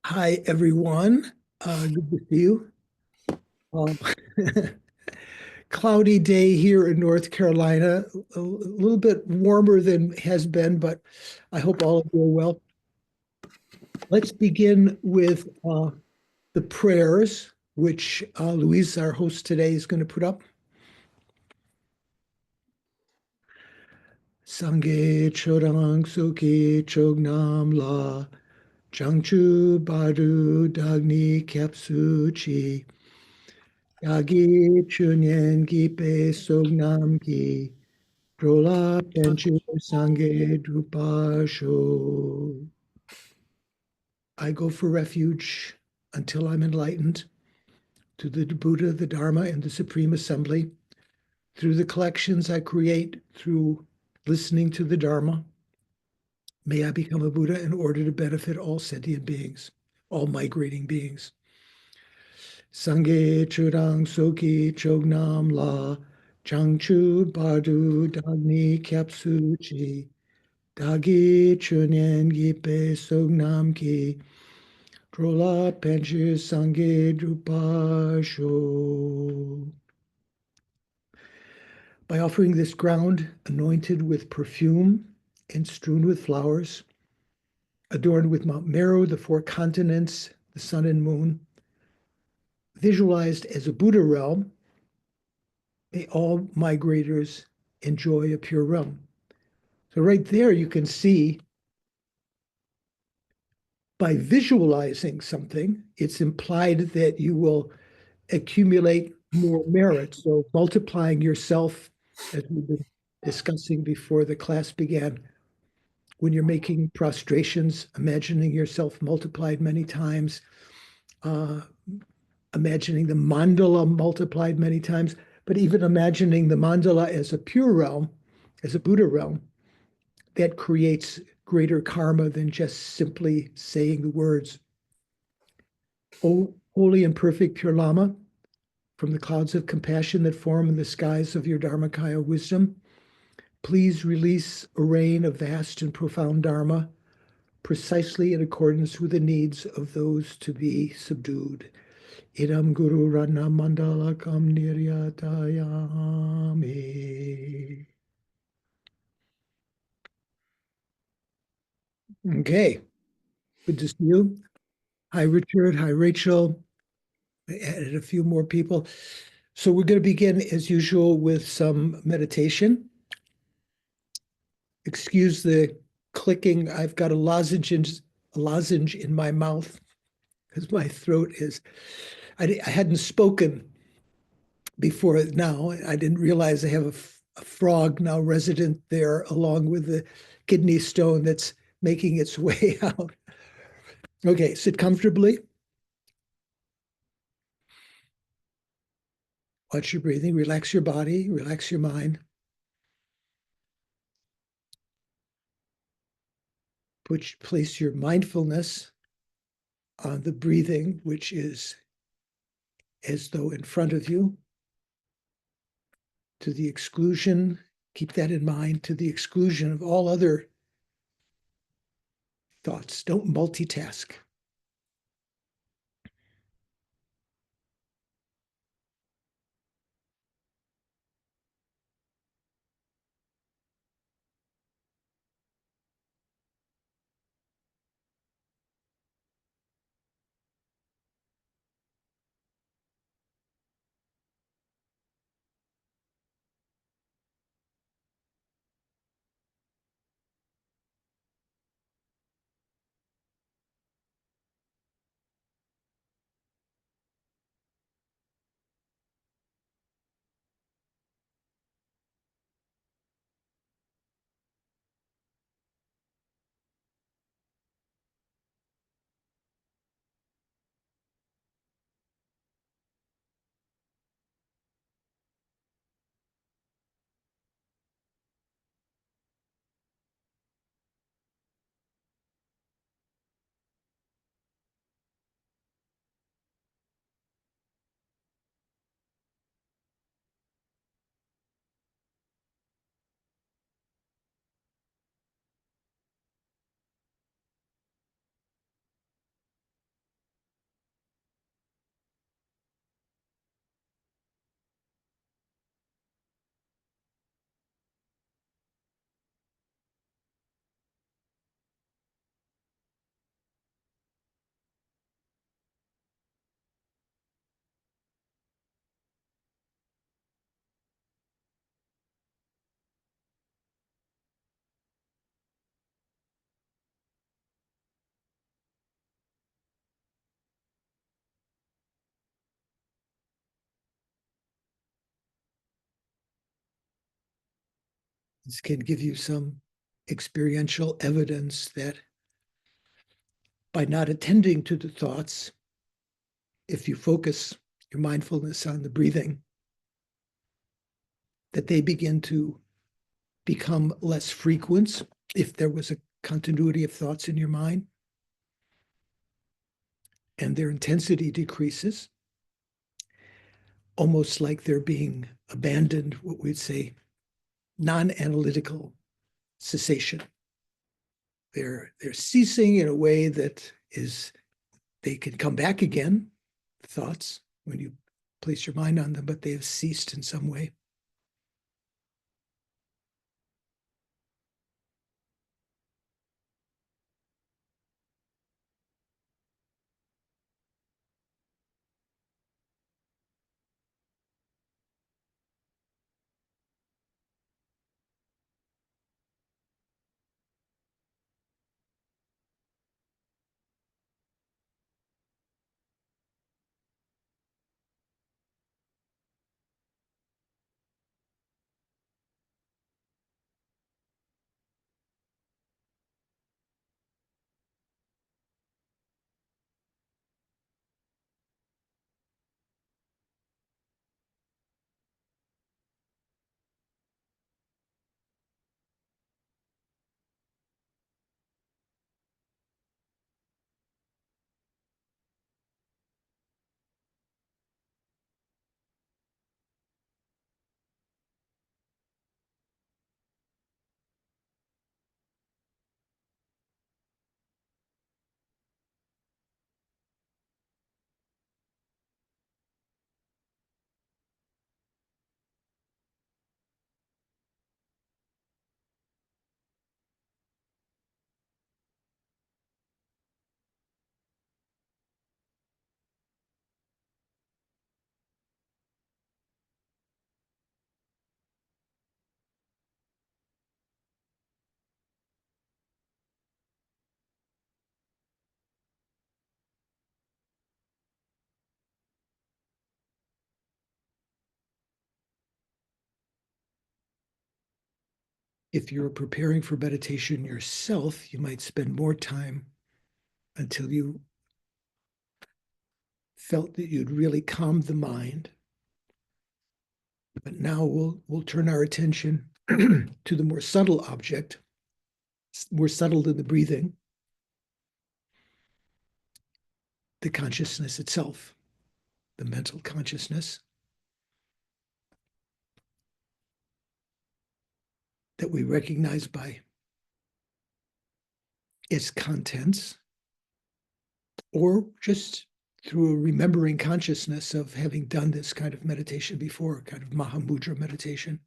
Hi, everyone. Good to see you. Um, Cloudy day here in North Carolina, a little bit warmer than has been, but I hope all of you are well. Let's begin with the prayers, which Louise, our host today, is going to put up. Sangye chodang suki chognam la jangchu badu dagni kyapsu chi. Yagi chunyen gi pe sognam gi prola penchu sange drupasho. I go for refuge until I'm enlightened to the Buddha, the Dharma, and the Supreme Assembly. Through the collections I create through listening to the Dharma, may I become a Buddha in order to benefit all sentient beings, all migrating beings. Sangye churang soki chognam la changchu badu dagni kyapsu chi dagi chunyen gipe sognam ki drola penchu sangye drupasho. By offering this ground anointed with perfume and strewn with flowers, adorned with Mount Meru, the four continents, the sun and moon, visualized as a Buddha realm, may all migrators enjoy a pure realm. So right there, you can see by visualizing something, it's implied that you will accumulate more merit. So multiplying yourself, as we've been discussing before the class began, when you're making prostrations, imagining yourself multiplied many times, uh, imagining the mandala multiplied many times, but even imagining the mandala as a pure realm, as a Buddha realm, that creates greater karma than just simply saying the words. O holy and perfect pure Lama, from the clouds of compassion that form in the skies of your Dharmakaya wisdom, please release a rain of vast and profound Dharma, precisely in accordance with the needs of those to be subdued. Idam Guru Ratna Mandalakam Niryatayami. Okay, good to see you. Hi, Richard. Hi, Rachel. I added a few more people. So we're going to begin, as usual, with some meditation. Excuse the clicking. I've got a lozenge in my mouth because my throat is, I hadn't spoken before now. I didn't realize I have a frog now resident there along with the kidney stone that's making its way out. Okay, sit comfortably. Watch your breathing. Relax your body. Relax your mind. Place your mindfulness on the breathing, which is as though in front of you, to the exclusion, keep that in mind, to the exclusion of all other thoughts. Don't multitask. This can give you some experiential evidence that by not attending to the thoughts, if you focus your mindfulness on the breathing, that they begin to become less frequent if there was a continuity of thoughts in your mind, and their intensity decreases, almost like they're being abandoned, what we'd say, non-analytical cessation. They're ceasing in a way that is, they can come back again, thoughts, when you place your mind on them, but they have ceased in some way. If you're preparing for meditation yourself, you might spend more time until you felt that you'd really calmed the mind. But now we'll turn our attention to the more subtle object, more subtle than the breathing, the consciousness itself, the mental consciousness that we recognize by its contents, or just through a remembering consciousness of having done this kind of meditation before, kind of Mahamudra meditation.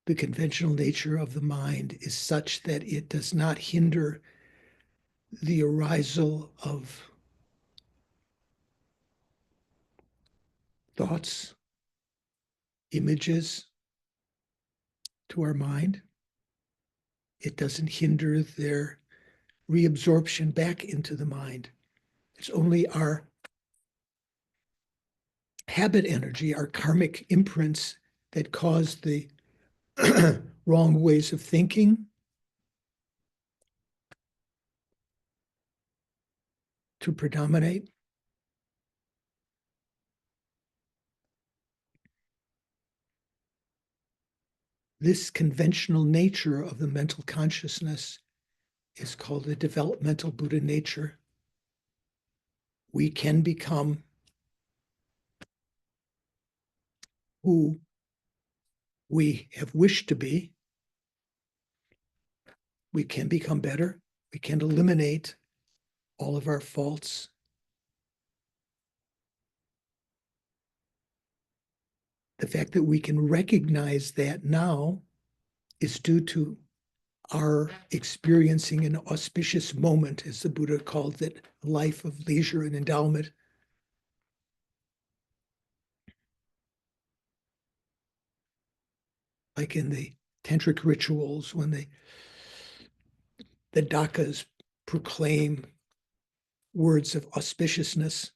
The conventional nature of the mind is such that it does not hinder the arisal of thoughts, images to our mind. It doesn't hinder their reabsorption back into the mind. It's only our habit energy, our karmic imprints that cause the wrong ways of thinking to predominate. This conventional nature of the mental consciousness is called the developmental Buddha nature. We can become who we have wished to be. We can become better. We can eliminate all of our faults. The fact that we can recognize that now is due to our experiencing an auspicious moment, as the Buddha called it, a life of leisure and endowment. Like in the tantric rituals, when the dakas proclaim words of auspiciousness,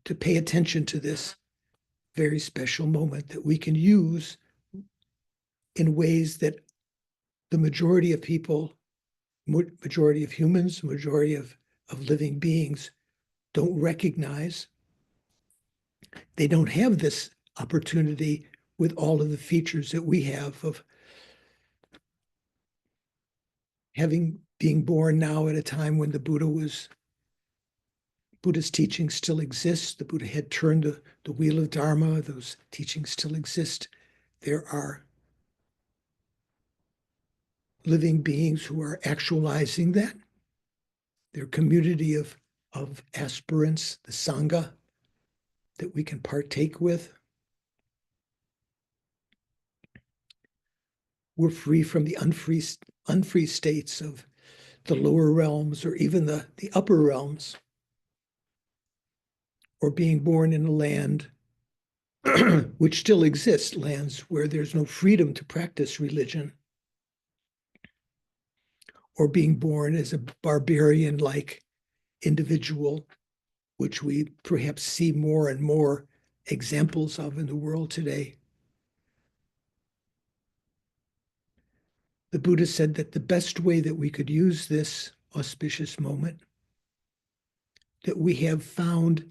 to pay attention to this very special moment that we can use in ways that the majority of people, majority of humans, majority of living beings don't recognize. They don't have this opportunity with all of the features that we have of being born now at a time when Buddhist teachings still exist. The Buddha had turned the wheel of Dharma. Those teachings still exist. There are living beings who are actualizing that. Their community of aspirants, the Sangha, that we can partake with. We're free from the unfree states of the lower realms or even the upper realms, or being born in a land which still exists, lands where there's no freedom to practice religion, or being born as a barbarian-like individual, which we perhaps see more and more examples of in the world today. The Buddha said that the best way that we could use this auspicious moment that we have found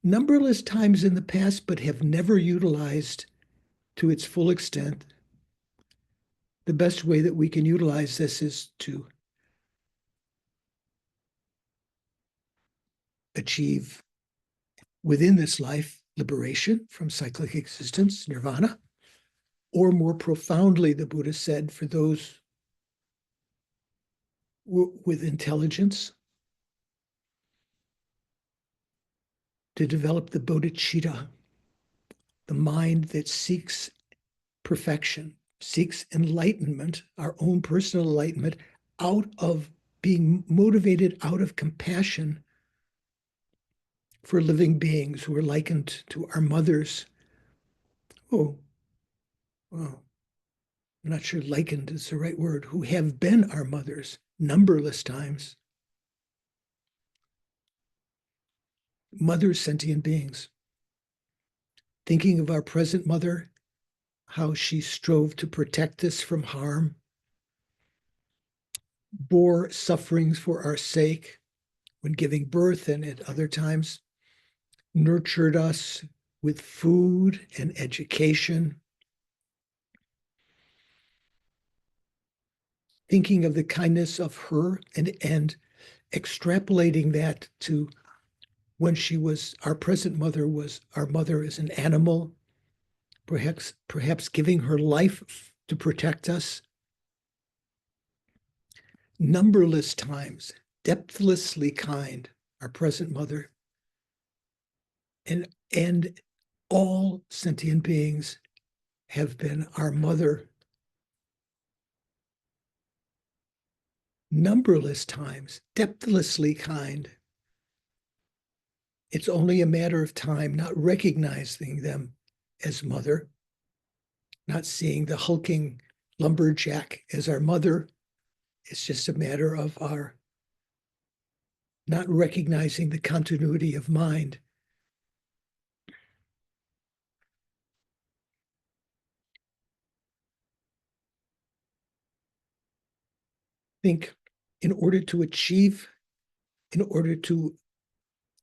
numberless times in the past but have never utilized to its full extent, the best way that we can utilize this is to achieve within this life liberation from cyclic existence, nirvana, or more profoundly, the Buddha said, for those with intelligence, to develop the bodhicitta, the mind that seeks perfection, seeks enlightenment, our own personal enlightenment, out of being motivated out of compassion for living beings who are likened to our mothers. Oh, well, I'm not sure likened is the right word, who have been our mothers numberless times. Mothers, sentient beings. Thinking of our present mother, how she strove to protect us from harm, bore sufferings for our sake when giving birth, and at other times nurtured us with food and education. Thinking of the kindness of her and extrapolating that to when she was, our present mother was our mother as an animal, perhaps giving her life to protect us. Numberless times, depthlessly kind, our present mother. And all sentient beings have been our mother numberless times, depthlessly kind. It's only a matter of time not recognizing them as mother, not seeing the hulking lumberjack as our mother. It's just a matter of our not recognizing the continuity of mind. I think in order to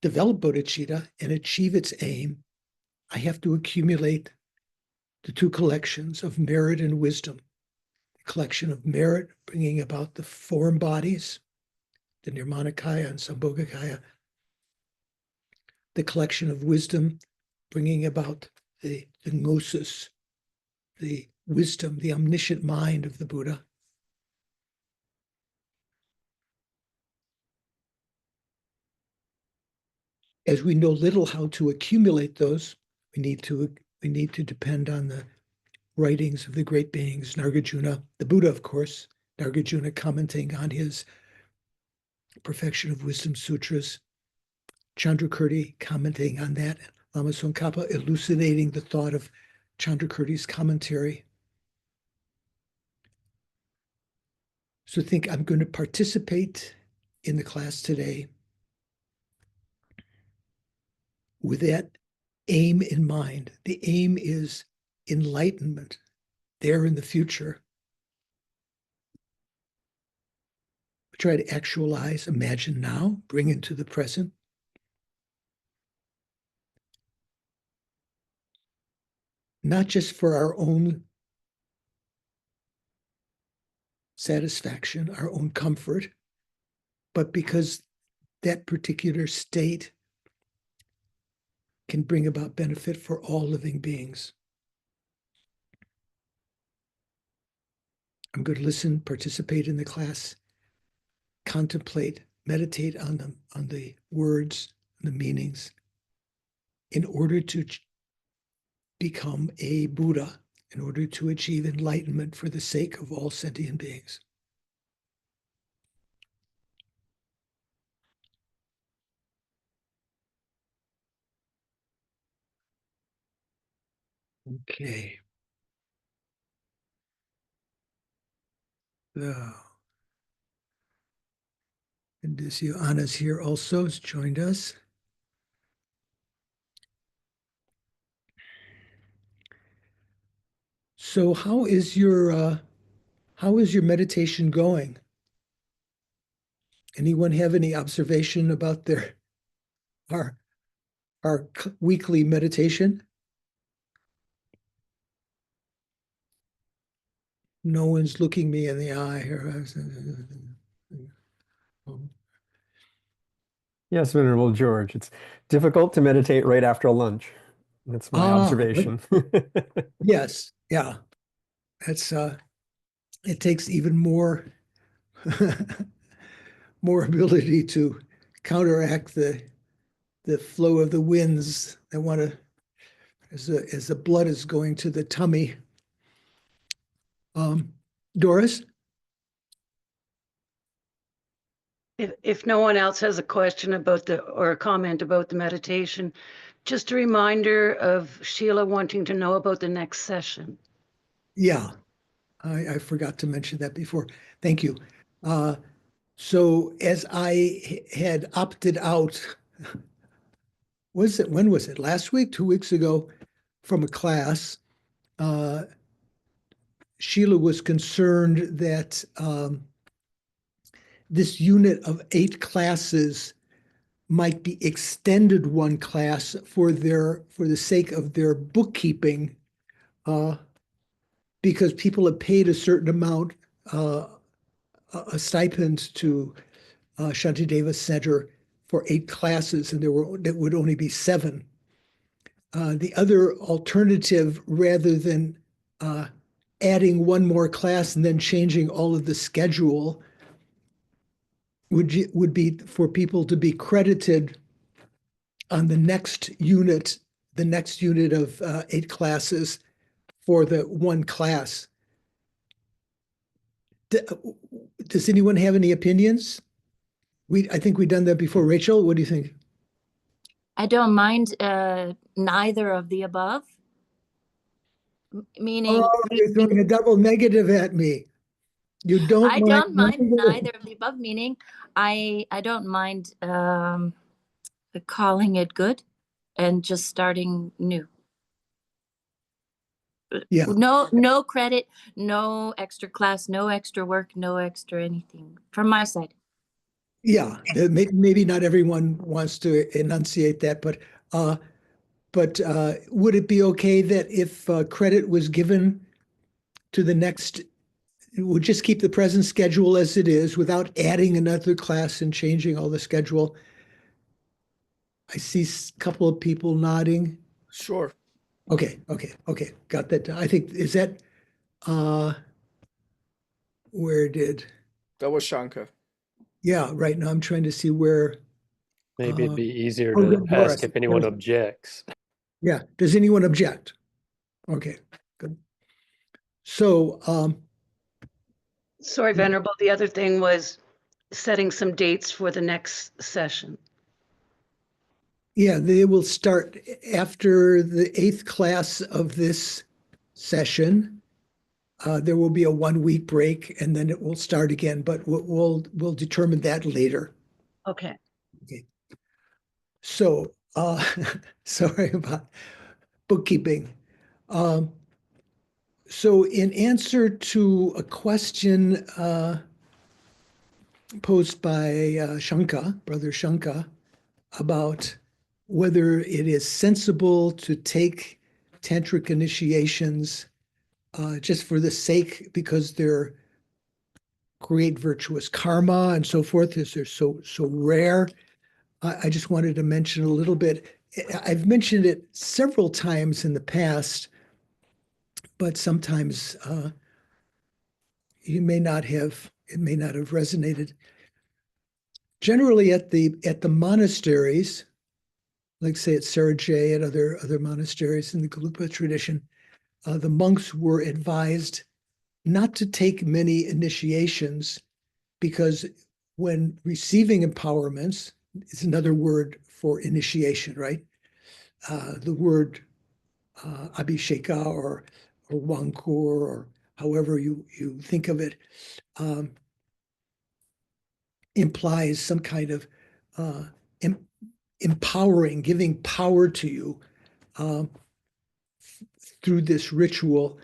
develop bodhicitta and achieve its aim, I have to accumulate the two collections of merit and wisdom. The collection of merit bringing about the form bodies, the Nirmanakaya and Sambhogakaya. The collection of wisdom bringing about the gnosis, the wisdom, the omniscient mind of the Buddha. As we know little how to accumulate those, we need to depend on the writings of the great beings, Nagarjuna, the Buddha, of course, Nagarjuna commenting on his Perfection of Wisdom Sutras, Chandrakirti commenting on that, Lama Khapa elucidating the thought of Chandrakirti's commentary. So think, I'm going to participate in the class today with that aim in mind. The aim is enlightenment there in the future. Try to actualize, imagine now, bring into the present. Not just for our own satisfaction, our own comfort, but because that particular state can bring about benefit for all living beings. I'm going to listen, participate in the class, contemplate, meditate on the words, the meanings, in order to become a Buddha, in order to achieve enlightenment for the sake of all sentient beings. Okay. So, and this Anna's here also, has joined us. So how is your meditation going? Anyone have any observation about our weekly meditation? No one's looking me in the eye here. Yes, Venerable George. It's difficult to meditate right after lunch. That's my observation. Yes, yeah. That's it takes even more more ability to counteract the flow of the winds that want to as the blood is going to the tummy. Doris? If no one else has a question about or a comment about the meditation, just a reminder of Sheila wanting to know about the next session. Yeah, I forgot to mention that before. Thank you. So as I had opted out, when was it? Last week, 2 weeks ago, from a class, Sheila was concerned that this unit of 8 classes might be extended one class for the sake of their bookkeeping, because people have paid a certain amount, a stipend to Shantideva Center for 8 classes, and there would only be 7. The other alternative, rather than adding one more class and then changing all of the schedule, would be for people to be credited on the next unit of 8 classes for the one class. Does anyone have any opinions? I think we've done that before. Rachel, what do you think? I don't mind neither of the above. Meaning, you're throwing a double negative at me. You don't I don't mind neither of the above, meaning I don't mind calling it good and just starting new. Yeah. No credit, no extra class, no extra work, no extra anything from my side. Yeah, maybe not everyone wants to enunciate that, but would it be okay that if credit was given to the next, we'll just keep the present schedule as it is without adding another class and changing all the schedule? I see a couple of people nodding. Sure. Okay. Got that. I think, is that, where did, That was Shankar. yeah, right now I'm trying to see where. Maybe it'd be easier Oh, to good, ask Doris. if anyone objects. Yeah, does anyone object? Okay, good. So, Sorry, Venerable, the other thing was setting some dates for the next session. yeah, they will start after the 8th class of this session. There will be a 1 week break, and then it will start again. But we'll determine that later. Okay. Okay. So, sorry about bookkeeping. So, in answer to a question posed by Brother Shanka, about whether it is sensible to take tantric initiations just for the sake, because they're create virtuous karma and so forth, as they're so rare. I just wanted to mention a little bit. I've mentioned it several times in the past, but sometimes it may not have resonated. Generally, at the monasteries, like say at Sarajay and other monasteries in the Galupa tradition, the monks were advised not to take many initiations, because when receiving empowerments, it's another word for initiation, right? The word abhisheka or wankur, or however you think of it, implies some kind of empowering, giving power to you through this ritual.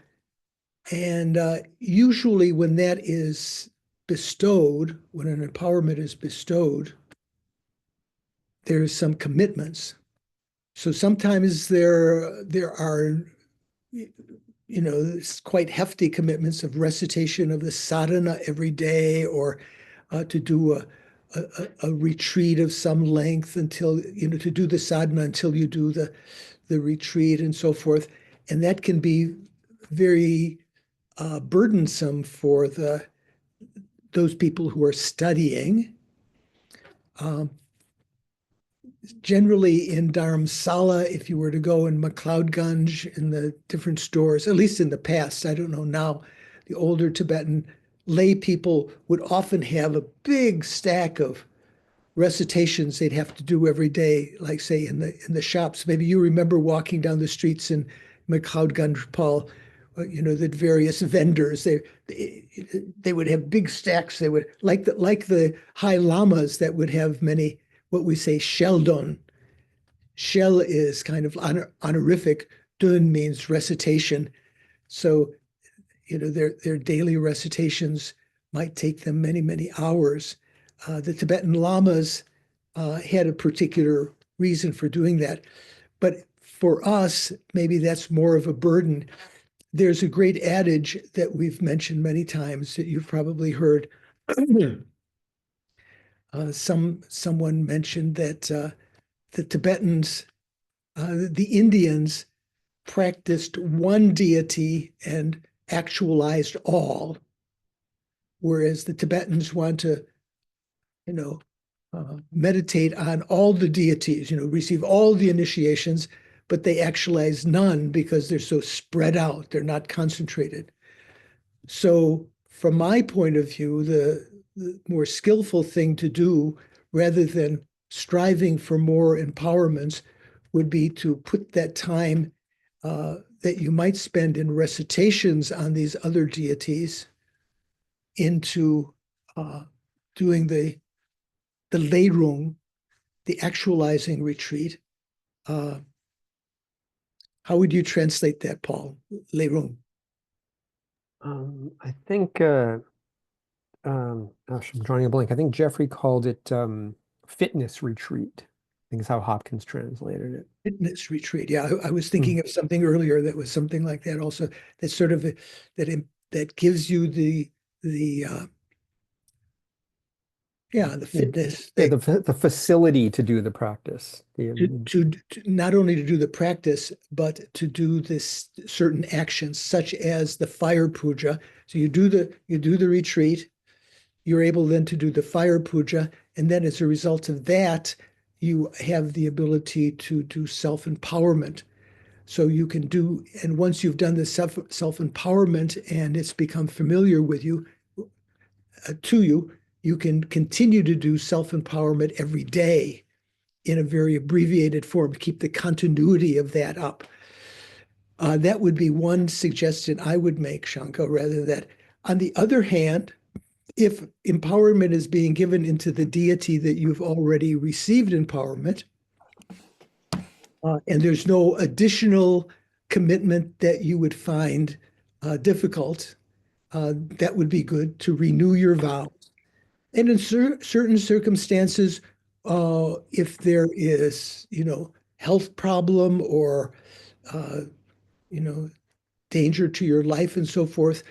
And usually when that is bestowed, when an empowerment is bestowed, there's some commitments. So sometimes there are, quite hefty commitments of recitation of the sadhana every day, or to do a retreat of some length until, to do the sadhana until you do the retreat and so forth. And that can be very burdensome for those people who are studying. Generally in Dharamsala, if you were to go in MacLeodganj, in the different stores, at least in the past, I don't know now, the older Tibetan lay people would often have a big stack of recitations they'd have to do every day, like say in the shops. Maybe you remember walking down the streets in MacLeodganj, Paul, the various vendors, they would have big stacks. They would, like the high lamas that would have many, what we say, sheldon. Shel is kind of honorific. Dun means recitation. So, their daily recitations might take them many, many hours. The Tibetan lamas had a particular reason for doing that. But for us, maybe that's more of a burden. There's a great adage that we've mentioned many times that you've probably heard. Someone mentioned that the Tibetans, the Indians, practiced one deity and actualized all, whereas the Tibetans want to, meditate on all the deities, receive all the initiations, but they actualize none because they're so spread out, they're not concentrated. So from my point of view, the more skillful thing to do, rather than striving for more empowerments, would be to put that time that you might spend in recitations on these other deities into doing the Leirung, the actualizing retreat. How would you translate that, Paul? Leirung. I think, gosh, I'm drawing a blank. I think Jeffrey called it fitness retreat. I think is how Hopkins translated it. Fitness retreat. Yeah, I was thinking of something earlier that was something like that also. That sort of that gives you the fitness. The facility to do the practice. To not only to do the practice, but to do this certain actions, such as the fire puja. So you do the retreat, you're able then to do the fire puja, and then as a result of that, you have the ability to do self-empowerment. So you can do, and once you've done the self-empowerment and it's become familiar with you, you can continue to do self-empowerment every day in a very abbreviated form, keep the continuity of that up. That would be one suggestion I would make, Shankar, rather that. On the other hand, if empowerment is being given into the deity that you've already received empowerment, and there's no additional commitment that you would find difficult, that would be good to renew your vows. And in certain circumstances, if there is, health problem or, danger to your life and so forth,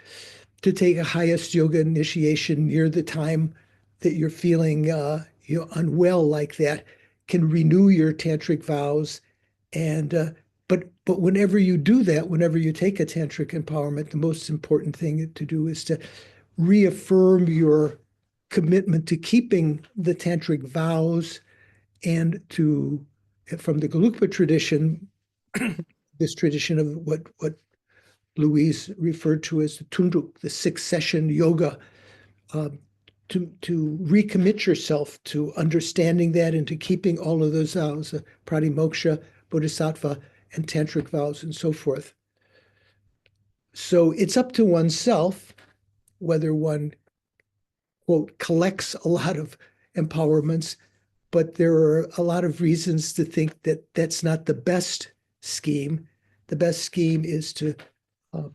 to take a highest yoga initiation near the time that you're feeling, unwell like that, can renew your tantric vows. And but whenever you do that, whenever you take a tantric empowerment, the most important thing to do is to reaffirm your commitment to keeping the tantric vows and to, from the Gelugpa tradition, this tradition of what Louise referred to as the Tunduk, the 6-session yoga, to recommit yourself to understanding that and to keeping all of those vows, pratimoksha, bodhisattva, and tantric vows, and so forth. So it's up to oneself whether one, quote, collects a lot of empowerments, but there are a lot of reasons to think that that's not the best scheme. The best scheme is to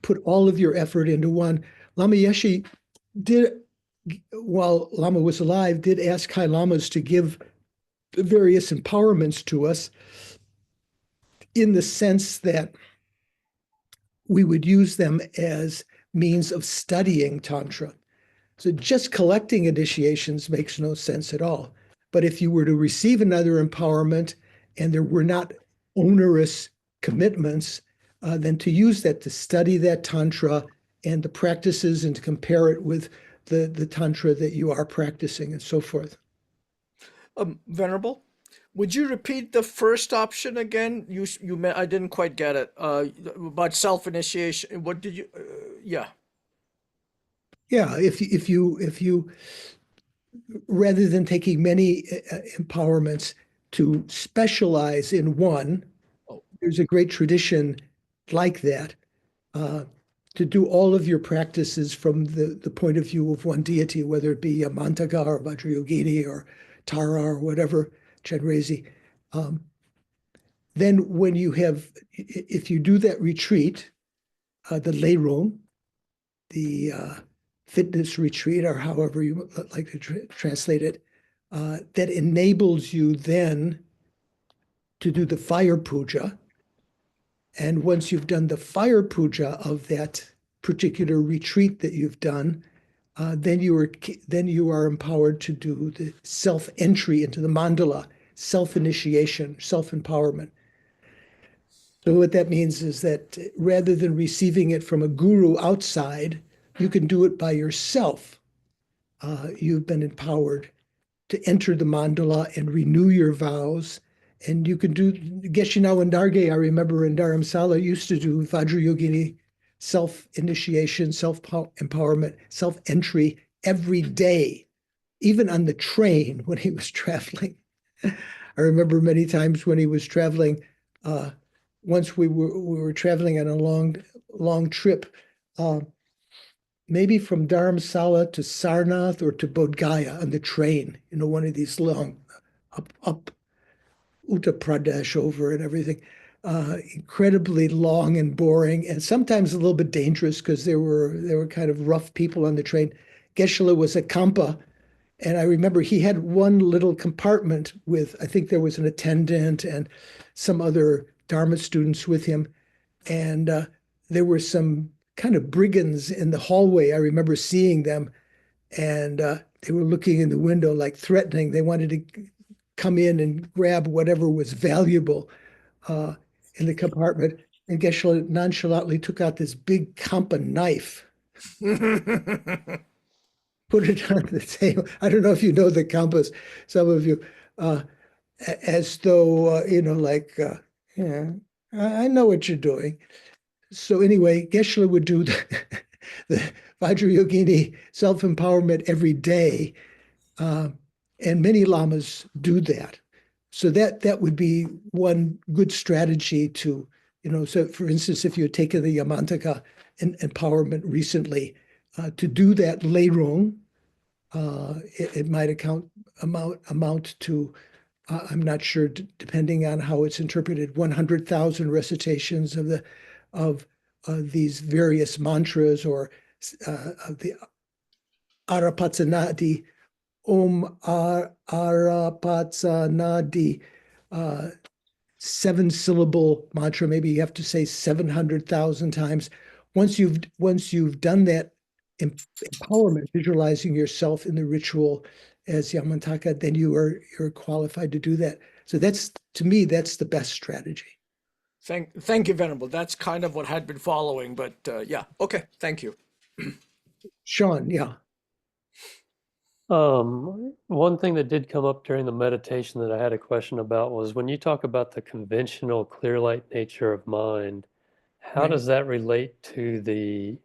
put all of your effort into one. Lama Yeshe did, while Lama was alive, did ask High Lamas to give various empowerments to us in the sense that we would use them as means of studying Tantra. So just collecting initiations makes no sense at all. But if you were to receive another empowerment and there were not onerous commitments, then to use that to study that Tantra and the practices and to compare it with the Tantra that you are practicing and so forth. Venerable, would you repeat the first option again? I didn't quite get it. About self-initiation. What did you? Yeah. Yeah, if you rather than taking many empowerments, to specialize in one, there's a great tradition like that, to do all of your practices from the point of view of one deity, whether it be Mantaka or Vajrayogini or Tara or whatever, Chenrezig. Then when you have, if you do that retreat, the lay room, the fitness retreat, or however you like to translate it, that enables you then to do the fire puja. And once you've done the fire puja of that particular retreat that you've done, then you are empowered to do the self-entry into the mandala, self-initiation, self-empowerment. So what that means is that rather than receiving it from a guru outside, you can do it by yourself. You've been empowered to enter the mandala and renew your vows. And you can do Geshe-Nawa and Darge, I remember in Dharamsala, used to do Vajrayogini self-initiation, self-empowerment, self-entry every day, even on the train when he was traveling. I remember many times when he was traveling, once we were traveling on a long trip, maybe from Dharamsala to Sarnath or to Bodh Gaya on the train, one of these long up Uttar Pradesh over and everything, incredibly long and boring, and sometimes a little bit dangerous because there were kind of rough people on the train. Geshe was at Khapa, and I remember he had one little compartment with, I think there was an attendant and some other Dharma students with him, and there were some kind of brigands in the hallway. I remember seeing them, and they were looking in the window like threatening. They wanted to come in and grab whatever was valuable in the compartment. And Geshe nonchalantly took out this big Khapa knife, put it on the table. I don't know if you know the Khampas, some of you, as though, yeah, I know what you're doing. So anyway, Geshe would do the Vajrayogini self-empowerment every day. And many lamas do that. So that would be one good strategy to, So for instance, if you had taken the Yamantaka empowerment recently, to do that leirong, it might amount to, I'm not sure, depending on how it's interpreted, 100,000 recitations of these various mantras, or of the Arapatsanadi, Om Arapatsanadi, 7-syllable mantra. Maybe you have to say 700,000 times. Once you've done that empowerment, visualizing yourself in the ritual as Yamantaka, then you're qualified to do that. So to me, that's the best strategy. Thank you, Venerable. That's kind of what I had been following, but yeah, okay, thank you. Sean, yeah. One thing that did come up during the meditation that I had a question about was when you talk about the conventional clear light nature of mind, how Right. does that relate to the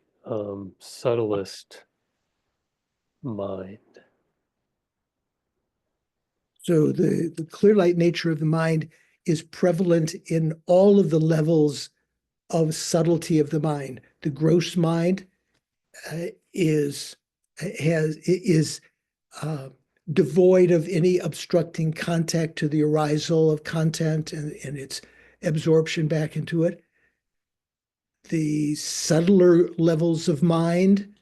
subtlest mind? So the clear light nature of the mind is prevalent in all of the levels of subtlety of the mind. The gross mind is devoid of any obstructing contact to the arisal of content and its absorption back into it. The subtler levels of mind,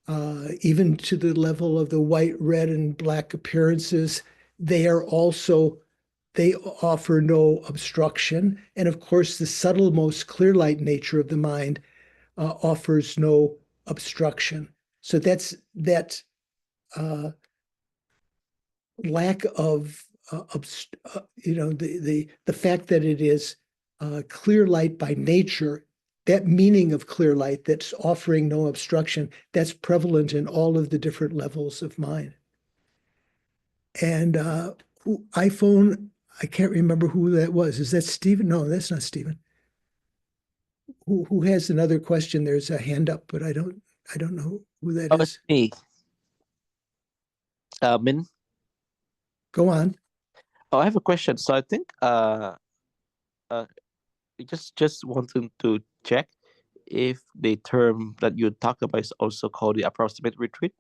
even to the level of the white, red, and black appearances, they offer no obstruction. And of course, the subtlemost clear light nature of the mind offers no obstruction. So that lack of the fact that it is clear light by nature, that meaning of clear light that's offering no obstruction, that's prevalent in all of the different levels of mind. And iPhone, I can't remember who that was. Is that Stephen? No, that's not Stephen. Who has another question? There's a hand up, but I don't know who that is. Me. Min. Go on. Oh, I have a question. So I think just wanting to check if the term that you talk about is also called the approximate retreat,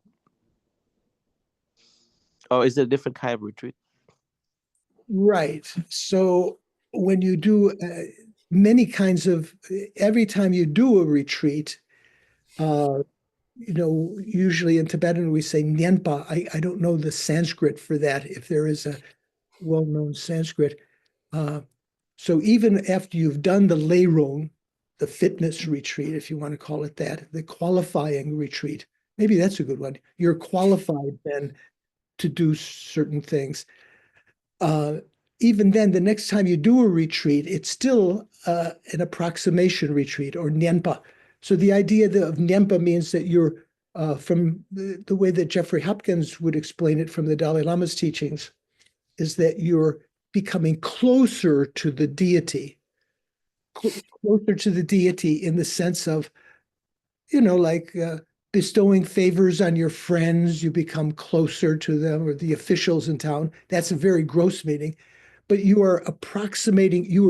or is it a different kind of retreat? Right. So when you do every time you do a retreat, usually in Tibetan we say Nyenpa. I don't know the Sanskrit for that, if there is a well-known Sanskrit. So even after you've done the leirong, the fitness retreat, if you want to call it that, the qualifying retreat, maybe that's a good one. You're qualified then to do certain things. Even then, the next time you do a retreat, it's still an approximation retreat, or Nyenpa. So the idea of Nyenpa means that you're, from the way that Jeffrey Hopkins would explain it from the Dalai Lama's teachings, is that you're becoming closer to the deity, in the sense of, like bestowing favors on your friends, you become closer to them, or the officials in town. That's a very gross meaning. But you are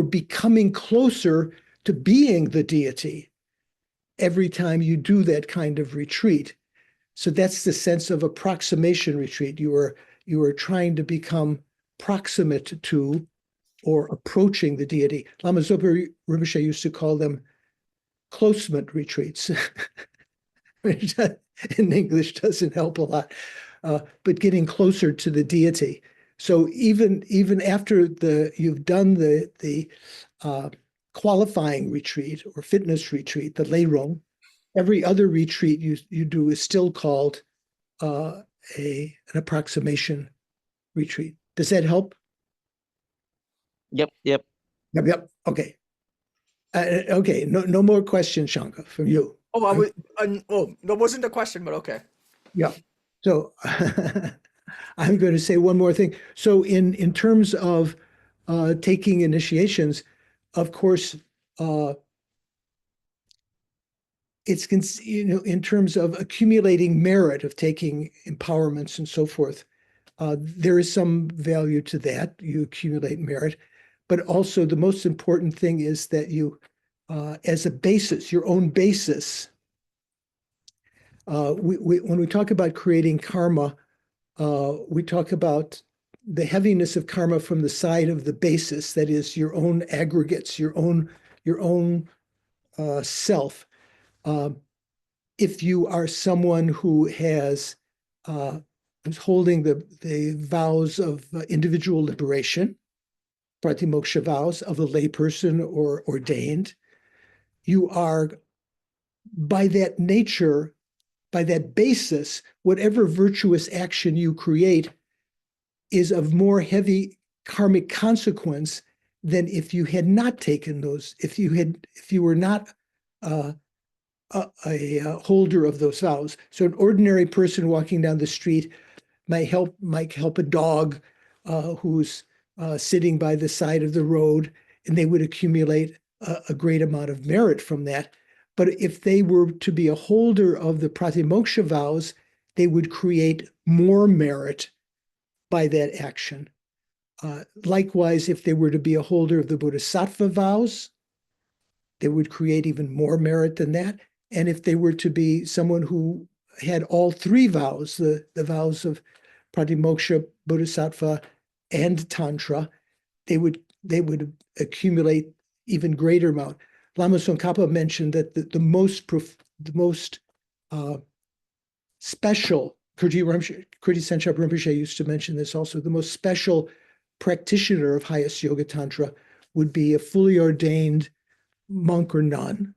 becoming closer to being the deity every time you do that kind of retreat. So that's the sense of approximation retreat. You are trying to become proximate to or approaching the deity. Lama Zopa Rinpoche used to call them closement retreats, which in English doesn't help a lot, but getting closer to the deity. So even after you've done the qualifying retreat or fitness retreat, the leirong, every other retreat you do is still called an approximation retreat. Does that help? Yep. Yep. Okay. Okay. No more questions, Shankar, from you. Oh, that wasn't a question, but okay. Yeah. So I'm going to say one more thing. So in terms of taking initiations, of course, it's in terms of accumulating merit of taking empowerments and so forth. There is some value to that. You accumulate merit, but also the most important thing is that you as a basis, your own basis. When we talk about creating karma, we talk about the heaviness of karma from the side of the basis, that is your own aggregates, your own self. If you are someone who is holding the vows of individual liberation, pratimoksha vows of a layperson or ordained, you are, by that nature, by that basis, whatever virtuous action you create is of more heavy karmic consequence than if you had not taken those, if you were not a holder of those vows. So an ordinary person walking down the street might help a dog who's sitting by the side of the road, and they would accumulate a great amount of merit from that. But if they were to be a holder of the pratimoksha vows, they would create more merit by that action. Likewise, if they were to be a holder of the bodhisattva vows, they would create even more merit than that. And if they were to be someone who had all three vows, the vows of pratimoksha, bodhisattva, and tantra, they would accumulate even greater amount. Lama Tsongkhapa mentioned that the most special, Kirti Senchab Rinpoche used to mention this also, the most special practitioner of highest yoga tantra would be a fully ordained monk or nun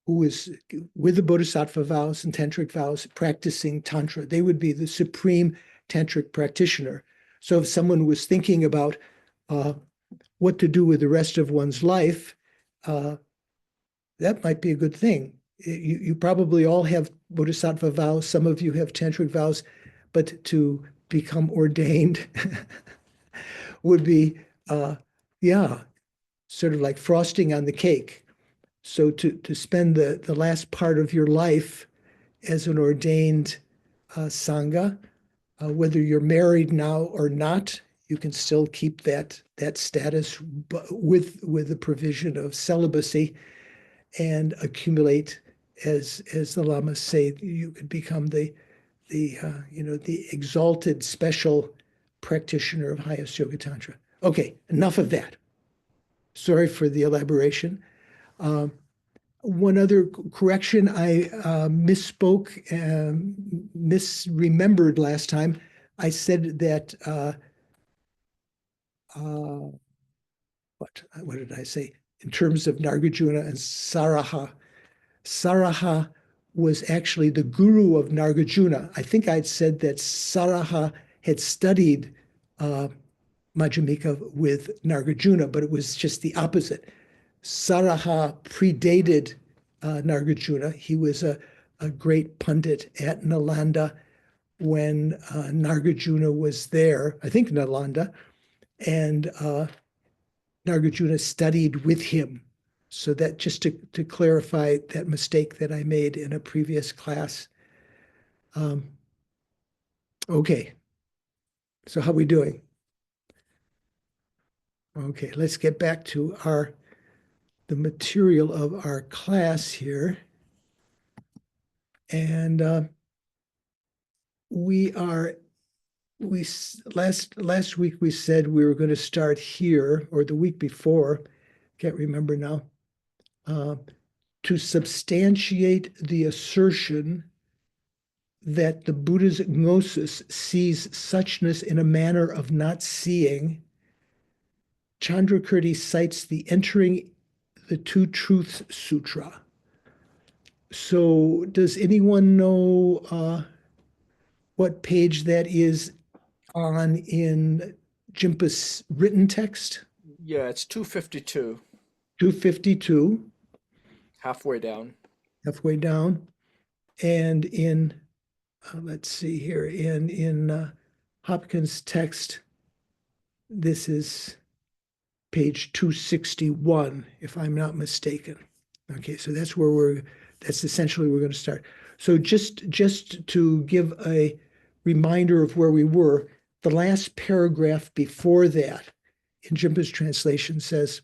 who is with the bodhisattva vows and tantric vows practicing tantra. They would be the supreme tantric practitioner. So if someone was thinking about what to do with the rest of one's life, that might be a good thing. You probably all have bodhisattva vows. Some of you have tantric vows, but to become ordained would be, sort of like frosting on the cake. So to spend the last part of your life as an ordained sangha, whether you're married now or not, you can still keep that status with the provision of celibacy and accumulate, as the lamas say, you could become the exalted special practitioner of highest yoga tantra. Okay, enough of that. Sorry for the elaboration. One other correction, I misspoke, misremembered last time. I said that, what did I say? In terms of Nagarjuna and Saraha, Saraha was actually the guru of Nagarjuna. I think I'd said that Saraha had studied Madhyamika with Nagarjuna, but it was just the opposite. Saraha predated Nagarjuna. He was a great pundit at Nalanda when Nagarjuna was there, I think Nalanda, and Nagarjuna studied with him. So that just to clarify that mistake that I made in a previous class. Okay, so how are we doing? Okay, let's get back to the material of our class here. And last week we said we were going to start here, or the week before, can't remember now, to substantiate the assertion that the Buddha's gnosis sees suchness in a manner of not seeing. Chandrakirti cites the Entering the Two Truths Sutra. So does anyone know what page that is on in Jimpa's written text? Yeah, it's 252. 252. Halfway down. Halfway down. And in, let's see here, in Hopkins' text, this is page 261, if I'm not mistaken. Okay, so that's essentially where we're going to start. So just to give a reminder of where we were, the last paragraph before that in Jimpa's translation says,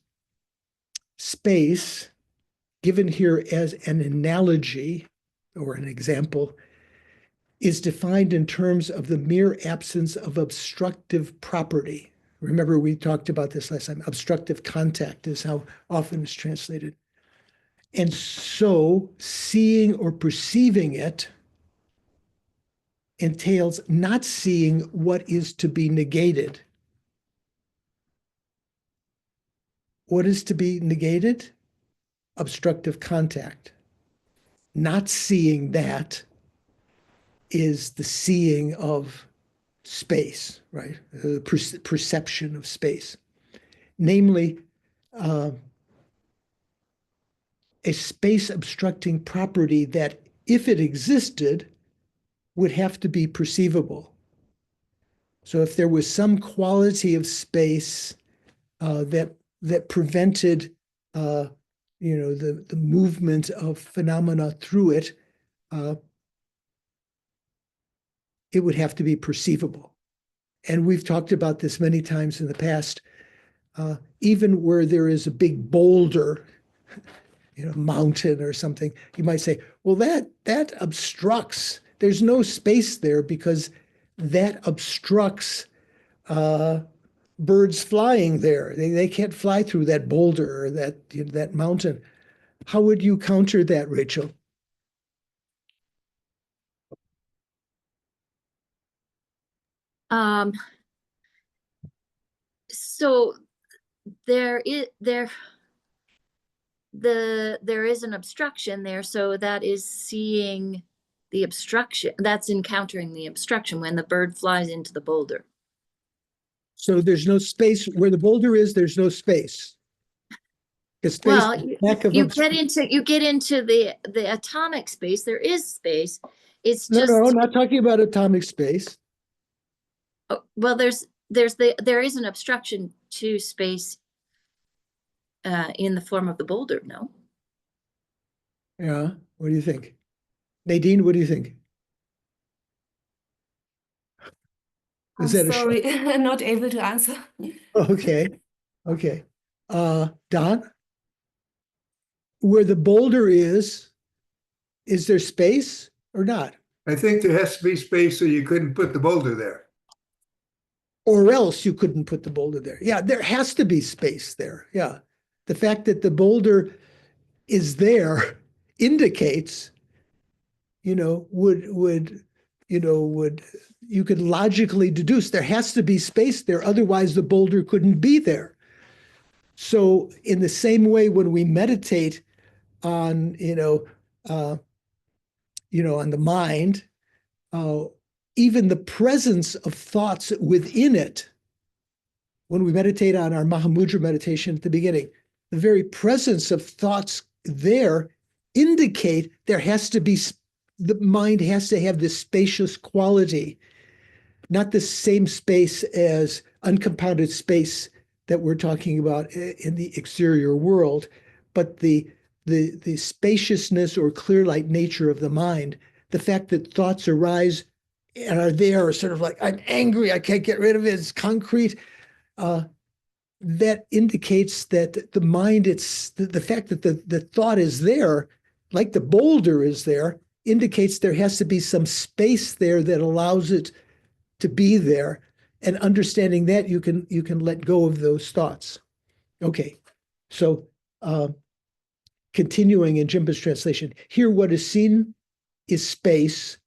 space, given here as an analogy or an example, is defined in terms of the mere absence of obstructive property. Remember, we talked about this last time. Obstructive contact is how often it's translated. And so seeing or perceiving it entails not seeing what is to be negated. What is to be negated? Obstructive contact. Not seeing that is the seeing of space, right? The perception of space. Namely, a space obstructing property that, if it existed, would have to be perceivable. So if there was some quality of space that prevented the movement of phenomena through it, it would have to be perceivable. And we've talked about this many times in the past. Even where there is a big boulder, mountain or something, you might say, well, that obstructs. There's no space there because that obstructs birds flying there. They can't fly through that boulder or that mountain. How would you counter that, Rachel? So there is an obstruction there, so that is seeing the obstruction. That's encountering the obstruction when the bird flies into the boulder. So there's no space where the boulder is. There's no space. Well, you get into the atomic space. There is space. It's just no, I'm not talking about atomic space. Well, there is an obstruction to space in the form of the boulder. No. Yeah. What do you think, Nadine? What do you think? I'm sorry, not able to answer. Okay. Don, where the boulder is there space or not? I think there has to be space so you couldn't put the boulder there. Or else you couldn't put the boulder there. Yeah, there has to be space there. Yeah. The fact that the boulder is there indicates, would you could logically deduce there has to be space there, otherwise the boulder couldn't be there. So in the same way, when we meditate on, on the mind, even the presence of thoughts within it, when we meditate on our Mahamudra meditation at the beginning, the very presence of thoughts there indicate there has to be, the mind has to have this spacious quality, not the same space as uncompounded space that we're talking about in the exterior world, but the spaciousness or clear light nature of the mind, the fact that thoughts arise and are there, sort of like, I'm angry, I can't get rid of it, it's concrete. That indicates that the mind, it's the fact that the thought is there, like the boulder is there, indicates there has to be some space there that allows it to be there. And understanding that, you can let go of those thoughts. Okay, so continuing in Jimba's translation, here what is seen is space,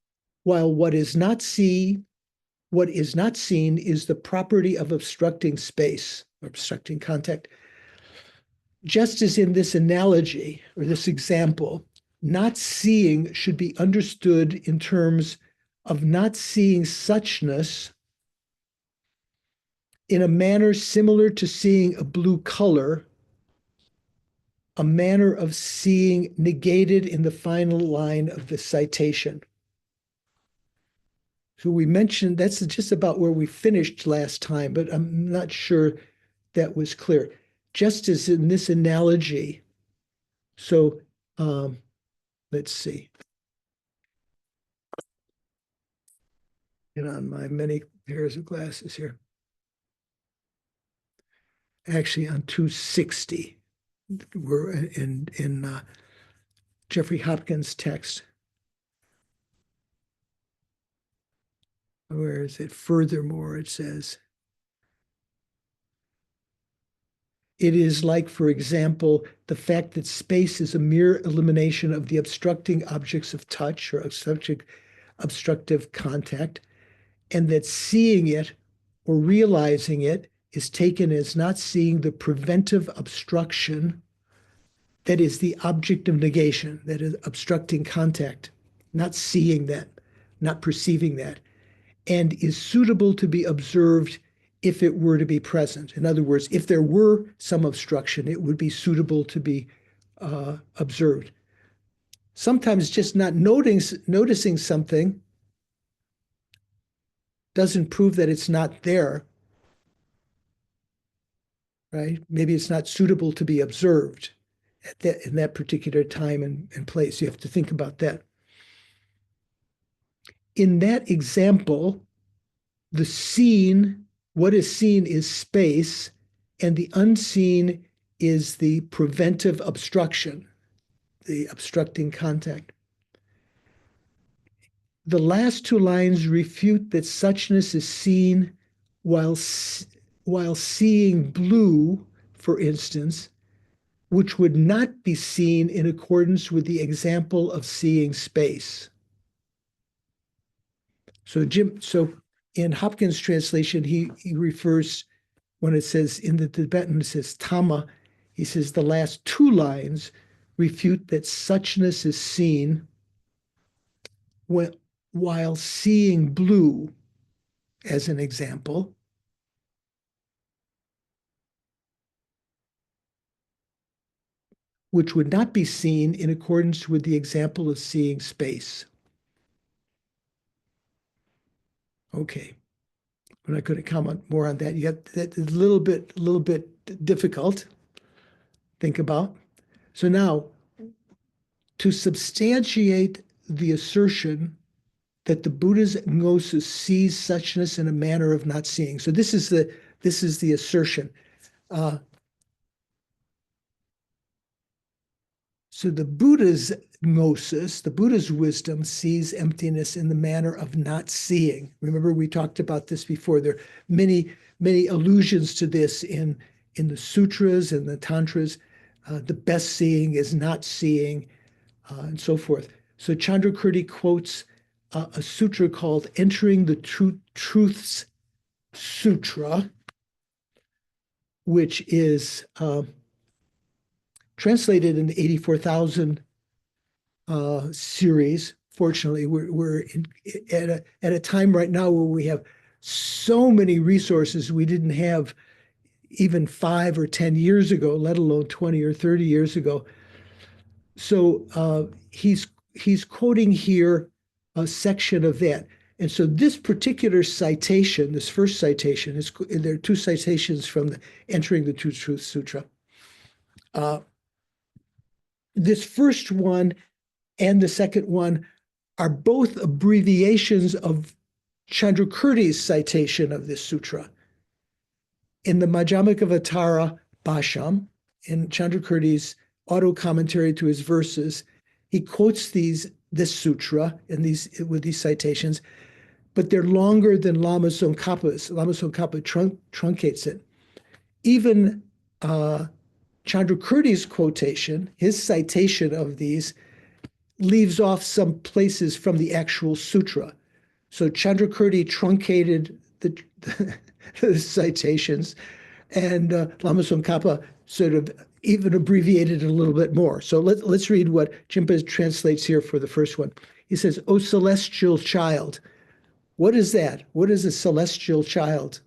while what is not seen is the property of obstructing space, or obstructing contact. Just as in this analogy, or this example, not seeing should be understood in terms of not seeing suchness in a manner similar to seeing a blue color, a manner of seeing negated in the final line of the citation. So we mentioned, that's just about where we finished last time, but I'm not sure that was clear. Just as in this analogy, so let's see. Get on my many pairs of glasses here. Actually on 260. We're in Jeffrey Hopkins' text. Where is it? Furthermore, it says, it is like, for example, the fact that space is a mere elimination of the obstructing objects of touch or obstructive contact, and that seeing it or realizing it is taken as not seeing the preventive obstruction that is the object of negation, that is obstructing contact, not seeing that, not perceiving that, and is suitable to be observed if it were to be present. In other words, if there were some obstruction, it would be suitable to be observed. Sometimes just not noticing something doesn't prove that it's not there, right? Maybe it's not suitable to be observed in that particular time and place. You have to think about that. In that example, the seen, what is seen is space, and the unseen is the preventive obstruction, the obstructing contact. The last two lines refute that suchness is seen while seeing blue, for instance, which would not be seen in accordance with the example of seeing space. So in Hopkins' translation, he refers, when it says in the Tibetan, it says Tama, he says the last two lines refute that suchness is seen while seeing blue, as an example. Which would not be seen in accordance with the example of seeing space. Okay. I'm not going to comment more on that. You got that a little bit difficult. Think about. So now, to substantiate the assertion that the Buddha's gnosis sees suchness in a manner of not seeing. So this is the assertion. So the Buddha's gnosis, the Buddha's wisdom, sees emptiness in the manner of not seeing. Remember, we talked about this before. There are many allusions to this in the sutras and the tantras. The best seeing is not seeing, and so forth. So Chandrakirti quotes a sutra called Entering the Truths Sutra, which is translated in the 84,000 series. Fortunately, we're at a time right now where we have so many resources we didn't have even 5 or 10 years ago, let alone 20 or 30 years ago. So he's quoting here a section of that. And so this particular citation, this first citation, there are two citations from the Entering the Two Truths Sutra. This first one and the second one are both abbreviations of Chandrakirti's citation of this sutra. In the Madhyamakavatara Bhasham, in Chandrakirti's auto-commentary to his verses, he quotes this sutra with these citations, but they're longer than Lama Tsongkhapa's. Lama Tsongkhapa truncates it. Even Chandrakirti's quotation, his citation of these, leaves off some places from the actual sutra. So Chandrakirti truncated the citations, and Lama Tsongkhapa sort of even abbreviated it a little bit more. So let's read what Jimpa translates here for the first one. He says, "O celestial child." What is that? What is a celestial child?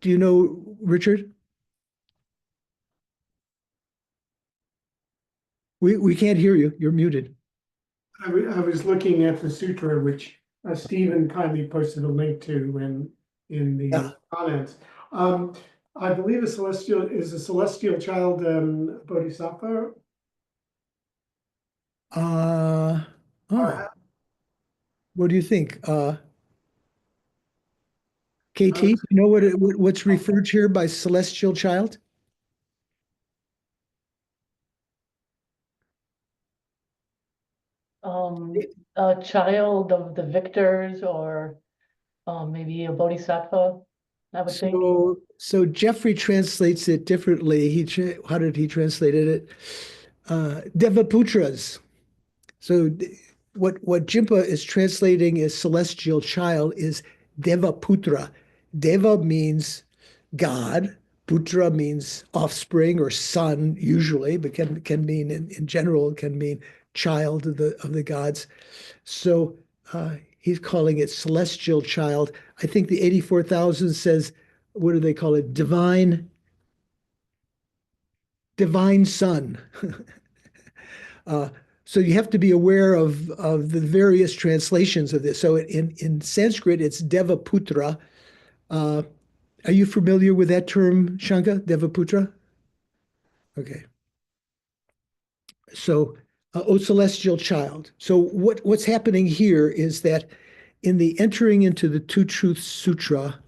Do you know, Richard? We can't hear you. You're muted. I was looking at the sutra, which Stephen kindly posted a link to in the comments. I believe a celestial child bodhisattva. What do you think? KT, you know what's referred here by celestial child? a child of the victors, or maybe a bodhisattva, I would think. So Jeffrey translates it differently. How did he translate it? Devaputras. So what Jimpa is translating as celestial child is Devaputra. Deva means God. Putra means offspring or son, usually, but can mean in general, it can mean child of the gods. So he's calling it celestial child. I think the 84,000 says, what do they call it? Divine son. So you have to be aware of the various translations of this. So in Sanskrit, it's Devaputra. Are you familiar with that term, Shankar? Devaputra? Okay. So, O celestial child. So what's happening here is that in the entering into the Two Truths Sutra,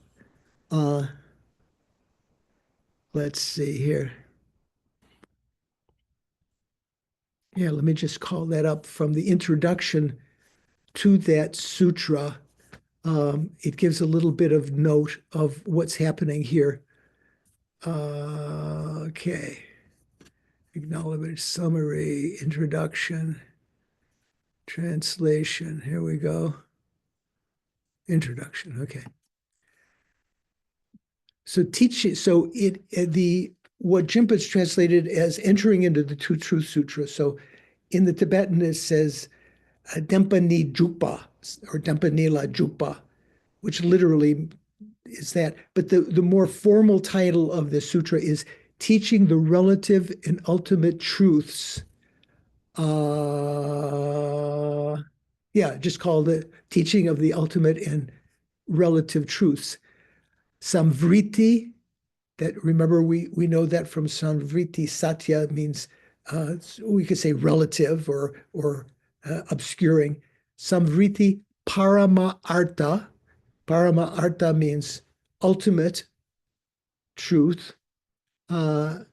let's see here. Yeah, let me just call that up from the introduction to that sutra. It gives a little bit of note of what's happening here. Okay. Acknowledgement, summary, introduction, translation. Here we go. Introduction. Okay. So what Jimpa is translated as entering into the Two Truth Sutra. So in the Tibetan it says Dempa Ni Jupa or Dempa Nila Jupa, which literally is that. But the more formal title of the sutra is Teaching the Relative and Ultimate Truths. Just called it Teaching of the Ultimate and Relative Truths. Samvriti, that remember we know that from Samvriti, Satya means we could say relative or obscuring. Samvriti Parama Artha. Parama Artha means ultimate truth. Parama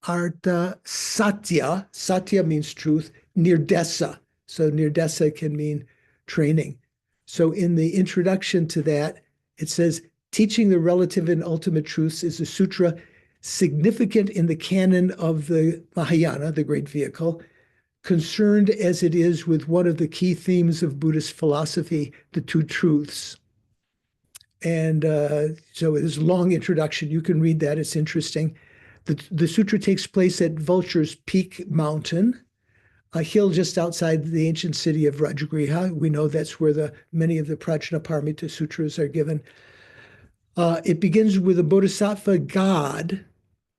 Artha Satya. Satya means truth. Nirdesa. So Nirdesa can mean training. So in the introduction to that, it says, teaching the relative and ultimate truths is a sutra significant in the canon of the Mahayana, the great vehicle, concerned as it is with one of the key themes of Buddhist philosophy, the two truths. And so it is a long introduction. You can read that. It's interesting. The sutra takes place at Vulture's Peak Mountain, a hill just outside the ancient city of Rajagriha. We know that's where many of the Prajnaparamita sutras are given. It begins with a bodhisattva god.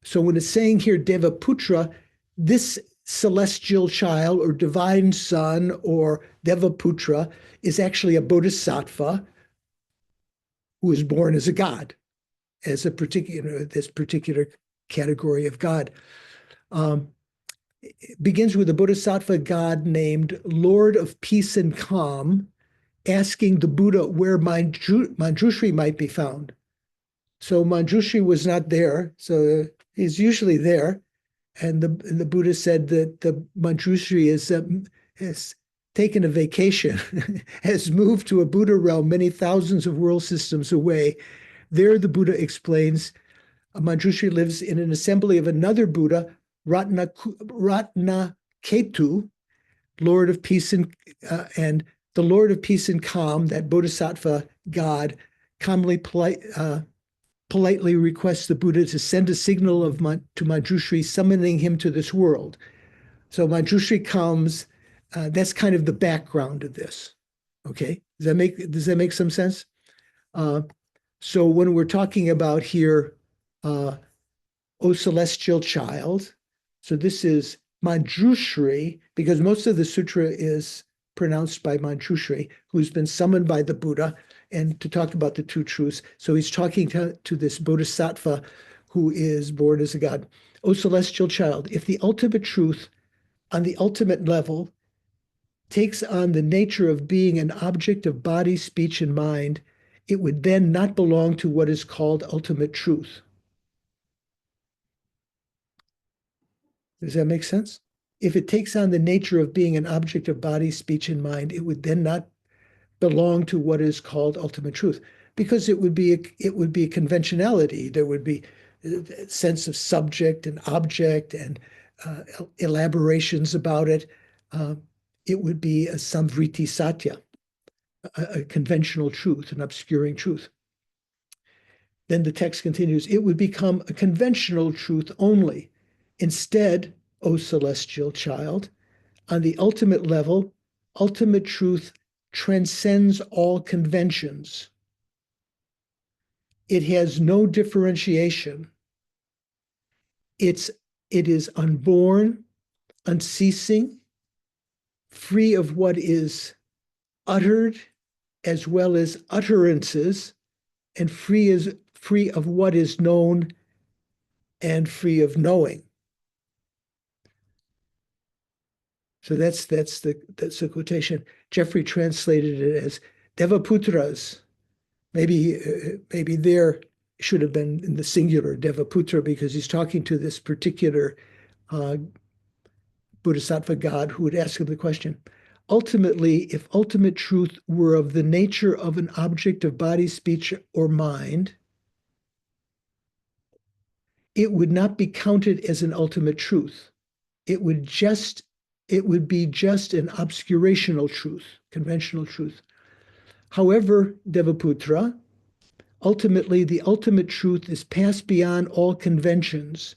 So when it's saying here Devaputra, this celestial child or divine son or Devaputra is actually a bodhisattva who is born as a god, as this particular category of god. It begins with a bodhisattva god named Lord of Peace and Calm, asking the Buddha where Manjushri might be found. So Manjushri was not there, so he's usually there. And the Buddha said that the Manjushri has taken a vacation, has moved to a Buddha realm many thousands of world systems away. There, the Buddha explains, Manjushri lives in an assembly of another Buddha, Ratnaketu, Lord of Peace and the Lord of Peace and Calm, that bodhisattva god, calmly politely requests the Buddha to send a signal to Manjushri, summoning him to this world. So Manjushri comes. That's kind of the background of this. Okay, does that make some sense? So when we're talking about here, O celestial child, so this is Manjushri, because most of the sutra is pronounced by Manjushri, who's been summoned by the Buddha and to talk about the two truths. So he's talking to this bodhisattva who is born as a god. O celestial child, if the ultimate truth on the ultimate level takes on the nature of being an object of body, speech, and mind, it would then not belong to what is called ultimate truth. Does that make sense? if it takes on the nature of being an object of body, speech, and mind, it would then not belong to what is called ultimate truth, because it would be a conventionality. There would be a sense of subject and object and elaborations about it. It would be a samvriti satya, a conventional truth, an obscuring truth. Then the text continues, it would become a conventional truth only. Instead, O celestial child, on the ultimate level, ultimate truth transcends all conventions. It has no differentiation. It is unborn, unceasing, free of what is uttered as well as utterances, and free of what is known and free of knowing. So that's the quotation. Jeffrey translated it as Devaputras. Maybe there should have been in the singular Devaputra, because he's talking to this particular Bodhisattva god who would ask him the question. Ultimately, if ultimate truth were of the nature of an object of body, speech, or mind, it would not be counted as an ultimate truth. It would be just an obscurational truth, conventional truth. However, Devaputra, ultimately the ultimate truth is passed beyond all conventions.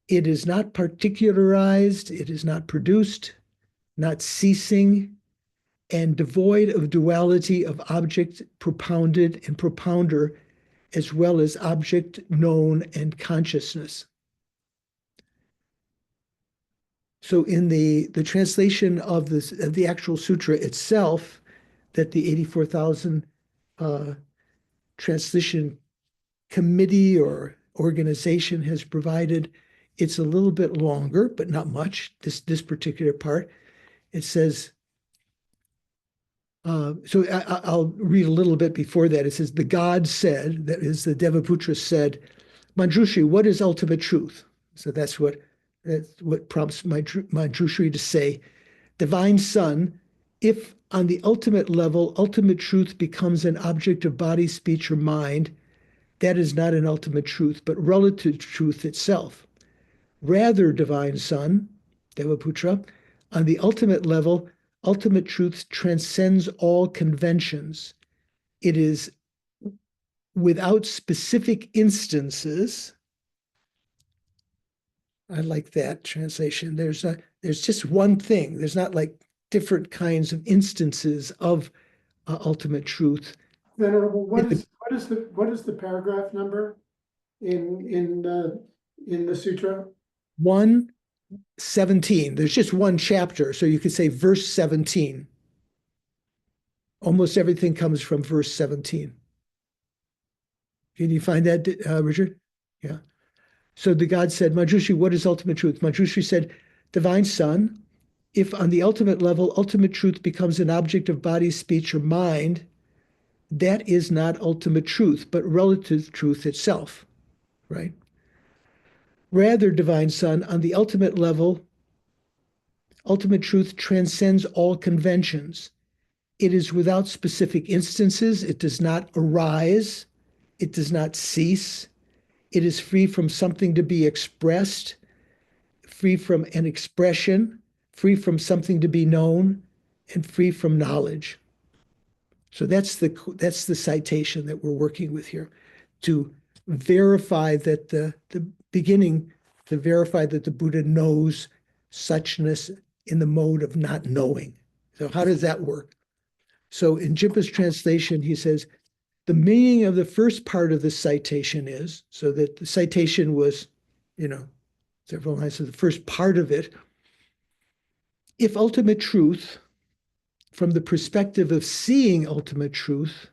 It is not particularized, it is not produced, not ceasing, and devoid of duality of object propounded and propounder, as well as object known and consciousness. So in the translation of the actual sutra itself, that the 84,000 translation committee or organization has provided, it's a little bit longer, but not much, this particular part. It says, so I'll read a little bit before that. It says, the god said, that is the Devaputra said, Manjushri, what is ultimate truth? So that's what prompts Manjushri to say, Divine Son, if on the ultimate level, ultimate truth becomes an object of body, speech, or mind, that is not an ultimate truth, but relative truth itself. Rather, Divine Son, Devaputra, on the ultimate level, ultimate truth transcends all conventions. It is without specific instances. I like that translation. There's just one thing. There's not like different kinds of instances of ultimate truth. Venerable, what is the paragraph number in the sutra? 117. There's just one chapter, so you could say verse 17. Almost everything comes from verse 17. Can you find that, Richard? Yeah. So the god said, Manjushri, what is ultimate truth? Manjushri said, Divine Son, if on the ultimate level, ultimate truth becomes an object of body, speech, or mind, that is not ultimate truth, but relative truth itself, right? Rather, Divine Son, on the ultimate level, ultimate truth transcends all conventions. It is without specific instances. It does not arise. It does not cease. It is free from something to be expressed, free from an expression, free from something to be known, and free from knowledge. So that's the citation that we're working with here, to verify that the beginning, to verify that the Buddha knows suchness in the mode of not knowing. So how does that work? So in Jipa's translation, he says, the meaning of the first part of the citation is, so that the citation was, several lines, so the first part of it, if ultimate truth, from the perspective of seeing ultimate truth,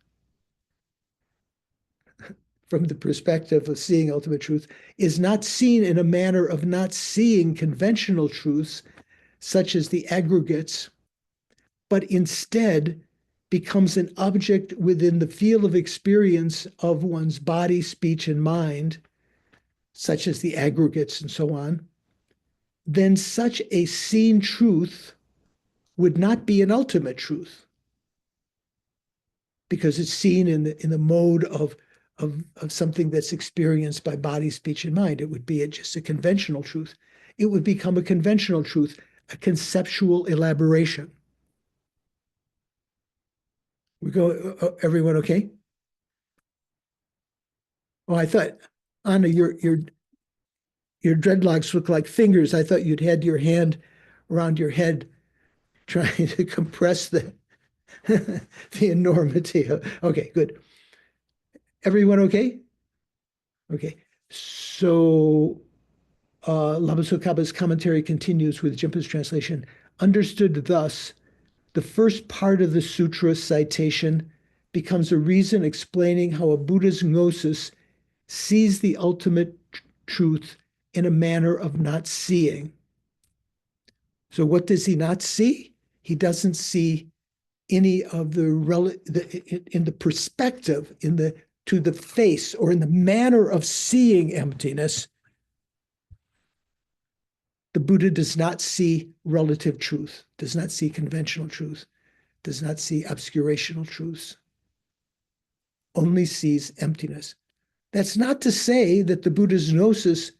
is not seen in a manner of not seeing conventional truths, such as the aggregates, but instead becomes an object within the field of experience of one's body, speech, and mind, such as the aggregates and so on, then such a seen truth would not be an ultimate truth, because it's seen in the mode of something that's experienced by body, speech, and mind. It would be just a conventional truth. It would become a conventional truth, a conceptual elaboration. We go, everyone okay? Oh, I thought, Anna, your dreadlocks look like fingers. I thought you'd had your hand around your head trying to compress the the enormity of. Okay, good. Everyone okay? Okay. So Lama Tsongkhapa's commentary continues with Jimpa's translation. Understood thus, the first part of the sutra citation becomes a reason explaining how a Buddha's gnosis sees the ultimate truth in a manner of not seeing. So what does he not see? He doesn't see any of in the perspective, to the face, or in the manner of seeing emptiness. The Buddha does not see relative truth, does not see conventional truth, does not see obscurational truths, only sees emptiness. That's not to say that the Buddha's gnosis,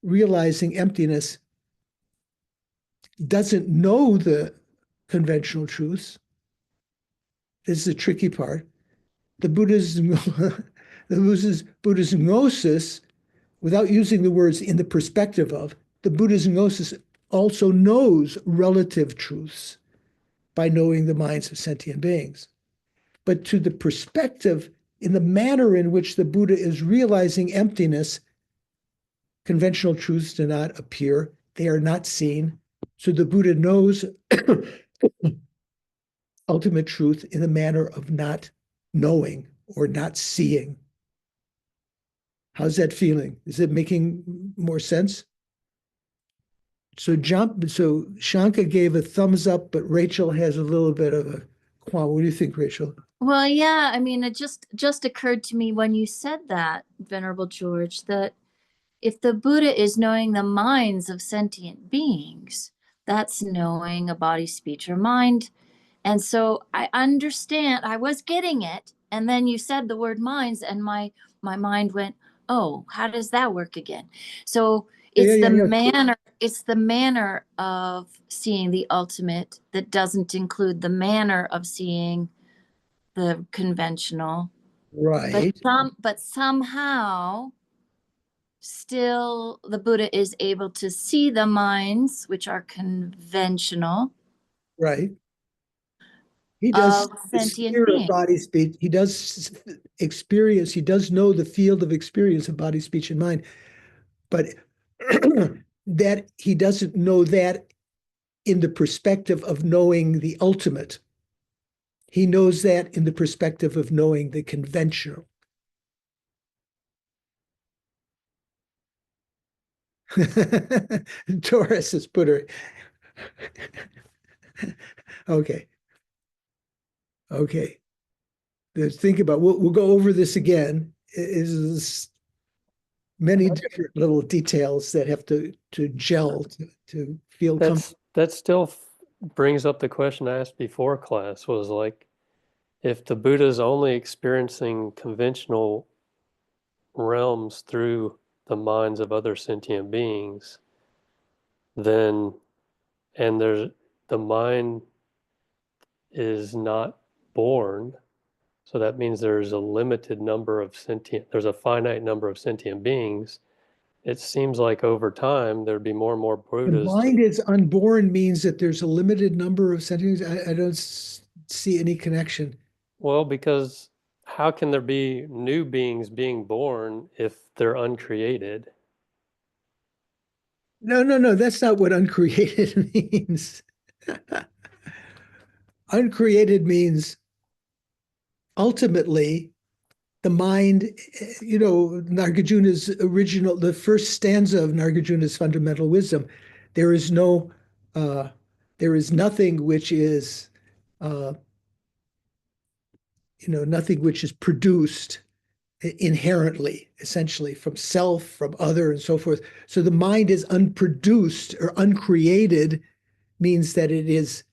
realizing emptiness, doesn't know the conventional truths. This is the tricky part. The Buddha's gnosis, without using the words in the perspective of, the Buddha's gnosis also knows relative truths by knowing the minds of sentient beings. But to the perspective, in the manner in which the Buddha is realizing emptiness, conventional truths do not appear. They are not seen. So the Buddha knows ultimate truth in the manner of not knowing or not seeing. How's that feeling? Is it making more sense? So Shanka gave a thumbs up, but Rachel has a little bit of a qualm. What do you think, Rachel? Well, yeah, I mean, it just occurred to me when you said that, Venerable George, that if the Buddha is knowing the minds of sentient beings, that's knowing a body, speech, or mind. And so I understand, I was getting it. And then you said the word minds, and my mind went, oh, how does that work again? So it's it's the manner of seeing the ultimate that doesn't include the manner of seeing the conventional. Right. But somehow still the Buddha is able to see the minds, which are conventional. Right. He does sentient beings. body, speech. He does experience. He does know the field of experience of body, speech, and mind, but that he doesn't know that in the perspective of knowing the ultimate. He knows that in the perspective of knowing the conventional. Doris has put her. Okay. Okay. Think about. We'll go over this again. Is many different little details that have to gel to feel comfortable. That still brings up the question I asked before class, was like, if the Buddha is only experiencing conventional realms through the minds of other sentient beings, then, and the mind is not born, so that means there's a limited number of there's a finite number of sentient beings. It seems like over time there'd be more and more Buddhas. The mind is unborn means that there's a limited number of sentient beings. I don't see any connection. Well, because how can there be new beings being born if they're uncreated? No, that's not what uncreated means. Uncreated means ultimately the mind, Nagarjuna's the first stanza of Nagarjuna's fundamental wisdom, there is nothing which is, nothing which is produced inherently, essentially, from self, from other, and so forth. So the mind is unproduced or uncreated, means that it is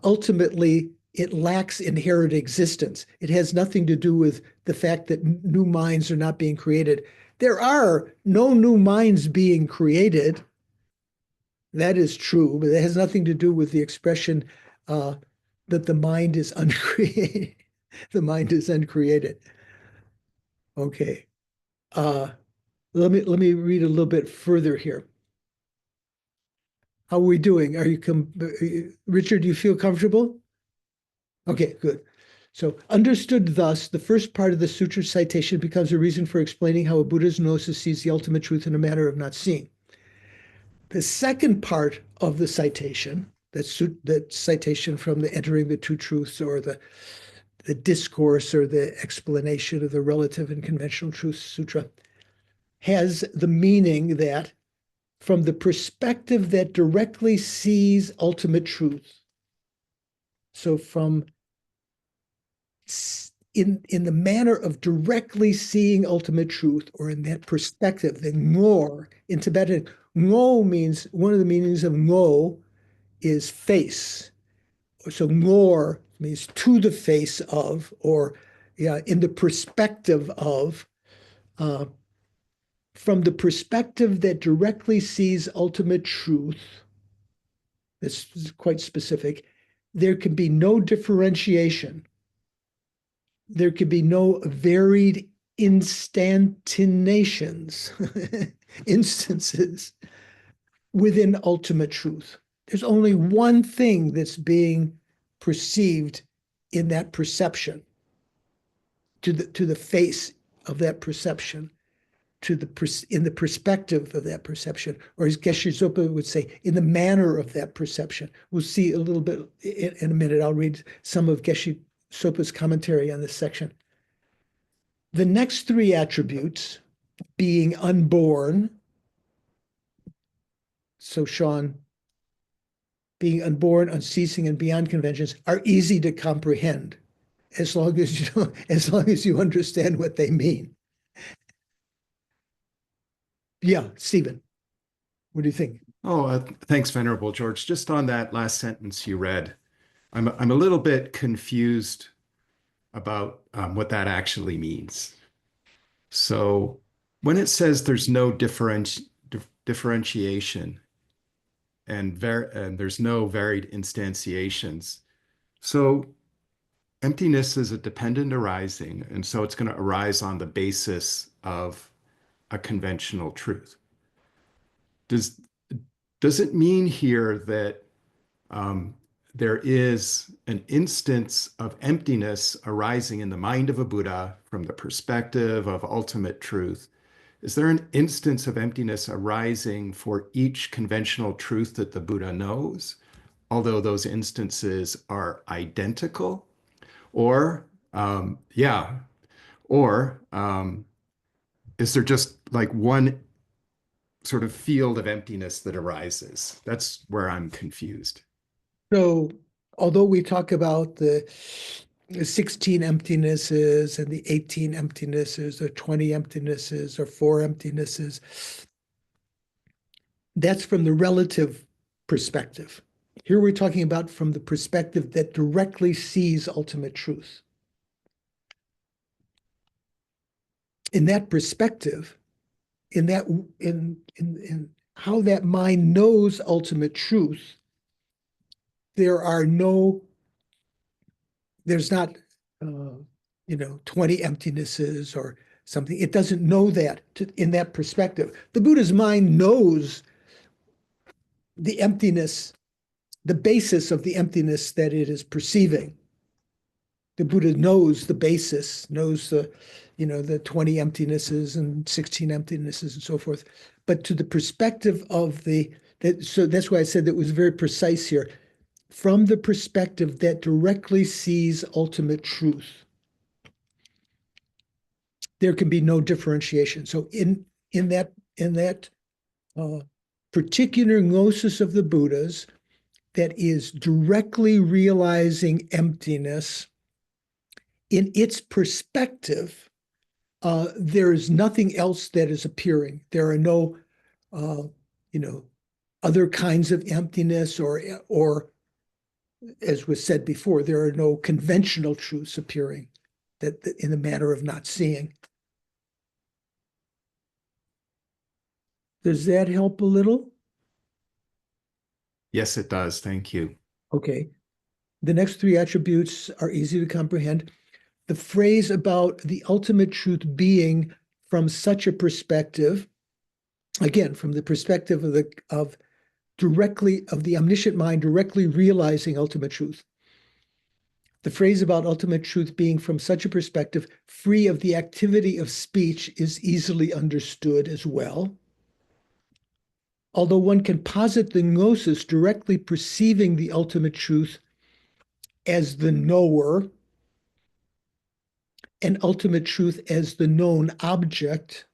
ultimately, it lacks inherent existence. It has nothing to do with the fact that new minds are not being created. There are no new minds being created. That is true, but it has nothing to do with the expression that the mind is uncreated. The mind is uncreated. Okay. Let me read a little bit further here. How are we doing? Are you Richard, do you feel comfortable? Okay, good. So understood thus, the first part of the sutra citation becomes a reason for explaining how a Buddha's gnosis sees the ultimate truth in a manner of not seeing. The second part of the citation, that citation from the Entering the Two Truths, or the discourse, or the explanation of the Relative and Conventional Truths Sutra, has the meaning that from the perspective that directly sees ultimate truth. So from in the manner of directly seeing ultimate truth, or in that perspective, the ngor, in Tibetan, ngo means, one of the meanings of ngo is face. So ngor means to the face of, or in the perspective of, from the perspective that directly sees ultimate truth. This is quite specific. There can be no differentiation. There can be no varied instantiations, instances within ultimate truth. There's only one thing that's being perceived in that perception, to the face of that perception, in the perspective of that perception, or as Geshe Zopa would say, in the manner of that perception. We'll see a little bit in a minute. I'll read some of Geshe Sopa's commentary on this section. The next three attributes, being unborn, so Sean, being unborn, unceasing, and beyond conventions, are easy to comprehend as long as you understand what they mean. Yeah, Stephen, what do you think? Oh, thanks, Venerable George. Just on that last sentence you read, I'm a little bit confused about what that actually means. So when it says there's no differentiation and there's no varied instantiations, so emptiness is a dependent arising, and so it's going to arise on the basis of a conventional truth. Does it mean here that there is an instance of emptiness arising in the mind of a Buddha from the perspective of ultimate truth? Is there an instance of emptiness arising for each conventional truth that the Buddha knows, although those instances are identical? Or, is there just like one sort of field of emptiness that arises? That's where I'm confused. So, although we talk about the 16 emptinesses and the 18 emptinesses, or 20 emptinesses, or 4 emptinesses, that's from the relative perspective. Here we're talking about from the perspective that directly sees ultimate truth. In that perspective, in how that mind knows ultimate truth, there's not 20 emptinesses or something. It doesn't know that in that perspective. The Buddha's mind knows the emptiness, the basis of the emptiness that it is perceiving. The Buddha knows the basis, knows the 20 emptinesses and 16 emptinesses and so forth. But to the perspective of so that's why I said that was very precise here. From the perspective that directly sees ultimate truth, there can be no differentiation. So in that particular gnosis of the Buddhas that is directly realizing emptiness, in its perspective, there is nothing else that is appearing. There are no, other kinds of emptiness, or as was said before, there are no conventional truths appearing that in the matter of not seeing. Does that help a little? Yes, it does. Thank you. Okay. The next three attributes are easy to comprehend. The phrase about the ultimate truth being from such a perspective, again, from the perspective of the omniscient mind directly realizing ultimate truth. The phrase about ultimate truth being from such a perspective, free of the activity of speech, is easily understood as well. Although one can posit the gnosis directly perceiving the ultimate truth as the knower, and ultimate truth as the known object,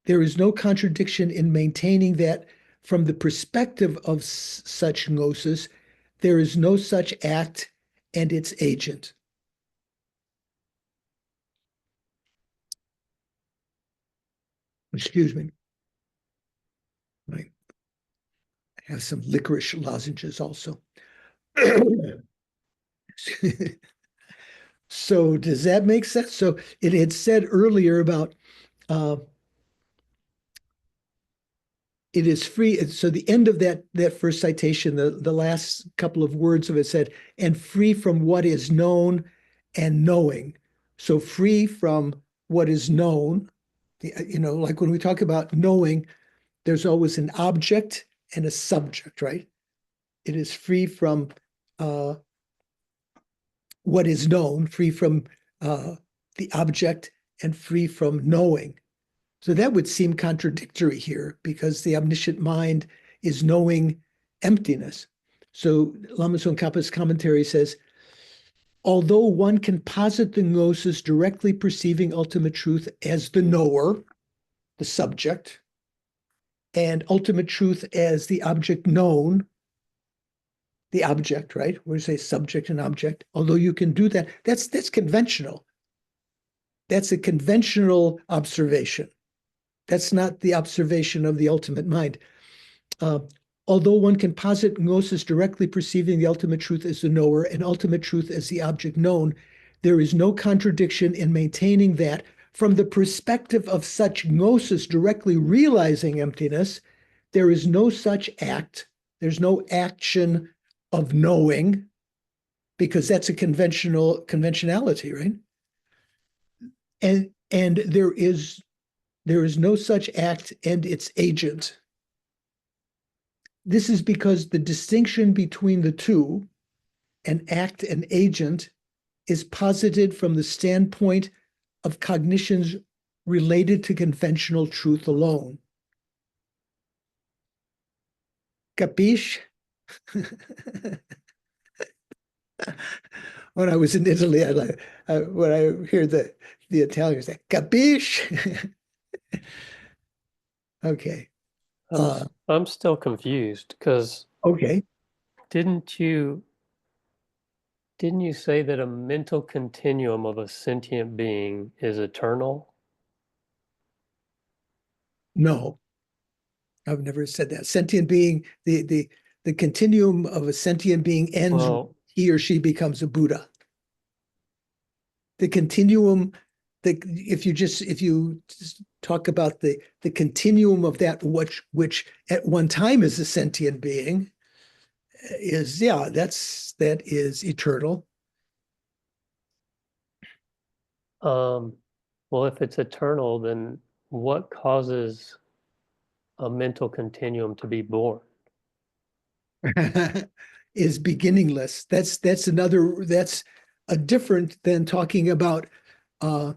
there is no contradiction in maintaining that from the perspective of such gnosis, there is no such act and its agent. Excuse me. I have some licorice lozenges also. So does that make sense? So it had said earlier about it is free. So the end of that first citation, the last couple of words of it said, and free from what is known and knowing. So free from what is known, like when we talk about knowing, there's always an object and a subject, right? It is free from what is known, free from the object, and free from knowing. So that would seem contradictory here, because the omniscient mind is knowing emptiness. So Lama Tsongkhapa's commentary says, although one can posit the gnosis directly perceiving ultimate truth as the knower, the subject, and ultimate truth as the object known, the object, right? We say subject and object. Although you can do that, that's conventional. That's a conventional observation. That's not the observation of the ultimate mind. Although one can posit gnosis directly perceiving the ultimate truth as the knower and ultimate truth as the object known, there is no contradiction in maintaining that from the perspective of such gnosis directly realizing emptiness, there is no such act, there's no action of knowing, because that's a conventionality, right? And there is no such act and its agent. This is because the distinction between the two, an act and agent, is posited from the standpoint of cognitions related to conventional truth alone. Capisce? When I was in Italy, when I hear the Italians say, capisce? Okay. I'm still confused because okay. Didn't you say that a mental continuum of a sentient being is eternal? No, I've never said that. Sentient being, the continuum of a sentient being ends when he or she becomes a Buddha. The continuum, if you just talk about the continuum of that which at one time is a sentient being, that is eternal. Well, if it's eternal, then what causes a mental continuum to be born? Is beginningless. That's a different than talking about that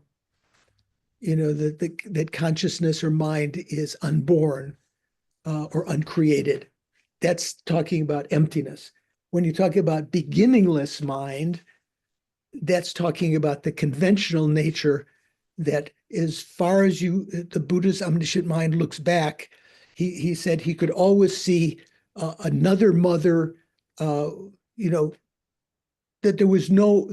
consciousness or mind is unborn or uncreated. That's talking about emptiness. When you talk about beginningless mind, that's talking about the conventional nature that, as far as the Buddha's omniscient mind looks back, he said he could always see another mother, that that there was no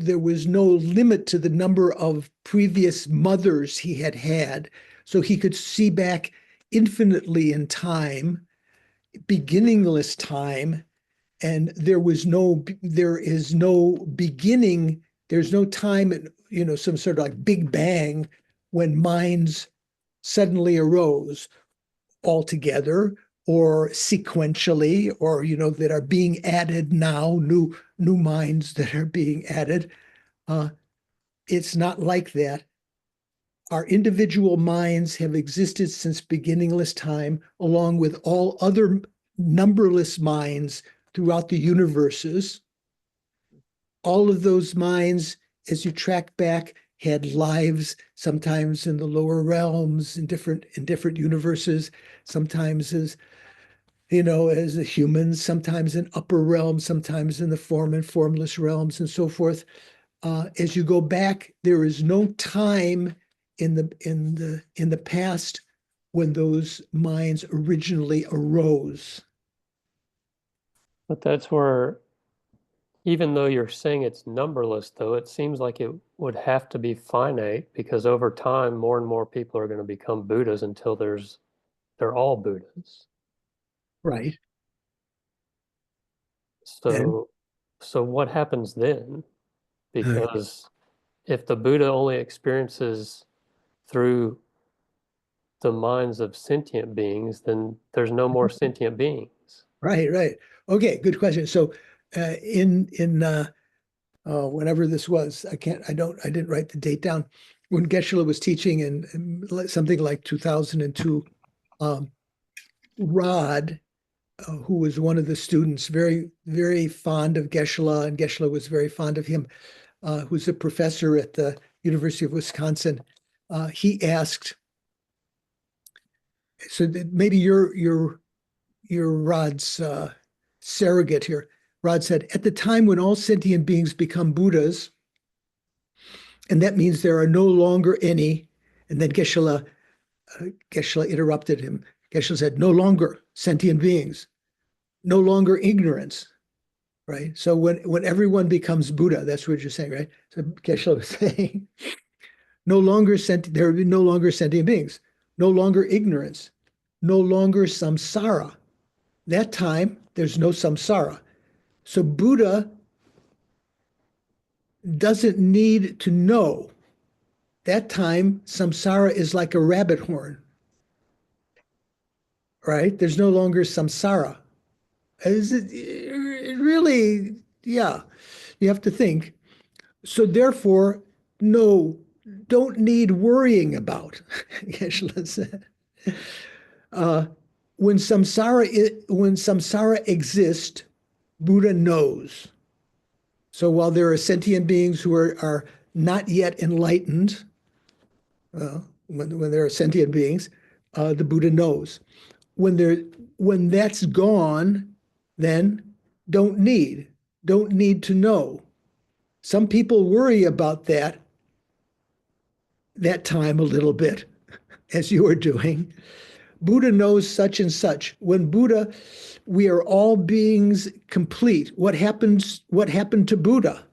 limit to the number of previous mothers he had had, so he could see back infinitely in time, beginningless time, and there is no beginning, there's no time, some sort of like Big Bang when minds suddenly arose altogether or sequentially, or that are being added now, new minds that are being added. It's not like that. Our individual minds have existed since beginningless time, along with all other numberless minds throughout the universes. All of those minds, as you track back, had lives, sometimes in the lower realms, in different universes, sometimes as as a human, sometimes in upper realms, sometimes in the form and formless realms, and so forth. As you go back, there is no time in the past when those minds originally arose. But that's where, even though you're saying it's numberless, though, it seems like it would have to be finite, because over time, more and more people are going to become Buddhas until they're all Buddhas. Right. So what happens then? Because if the Buddha only experiences through the minds of sentient beings, then there's no more sentient beings. Right. Okay, good question. So in whenever this was, I didn't write the date down. When Geshe-la was teaching in something like 2002, Rod, who was one of the students, very, very fond of Geshe-la, and Geshe-la was very fond of him, who's a professor at the University of Wisconsin, he asked, so that maybe you're Rod's surrogate here. Rod said, at the time when all sentient beings become Buddhas, and that means there are no longer any, and then Geshe-la interrupted him. Geshe-la said, no longer sentient beings, no longer ignorance, right? So when everyone becomes Buddha, that's what you're saying, right? So Geshe-la was saying, there will be no longer sentient beings, no longer ignorance, no longer samsara. That time, there's no samsara. So Buddha doesn't need to know. That time, samsara is like a rabbit horn, right? There's no longer samsara. It really, yeah, you have to think. So therefore, no, don't need worrying about. Geshe-la said. When samsara exists, Buddha knows. So while there are sentient beings who are not yet enlightened, when there are sentient beings, the Buddha knows. When that's gone, then don't need to know. Some people worry about that time a little bit, as you are doing. Buddha knows such and such. When Buddha, we are all beings complete. What happened to Buddha?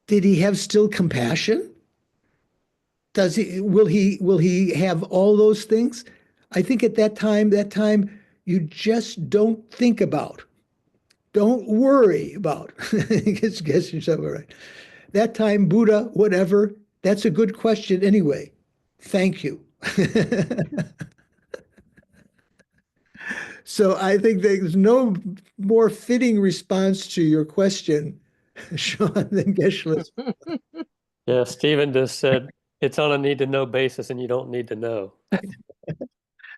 Did he have still compassion? Will he have all those things? I think at that time you just don't think about. Don't worry about. Guess yourself right. That time, Buddha, whatever, that's a good question anyway. Thank you. So I think there's no more fitting response to your question, Sean, than Geshe-la's. Yeah, Stephen just said it's on a need to know basis and you don't need to know.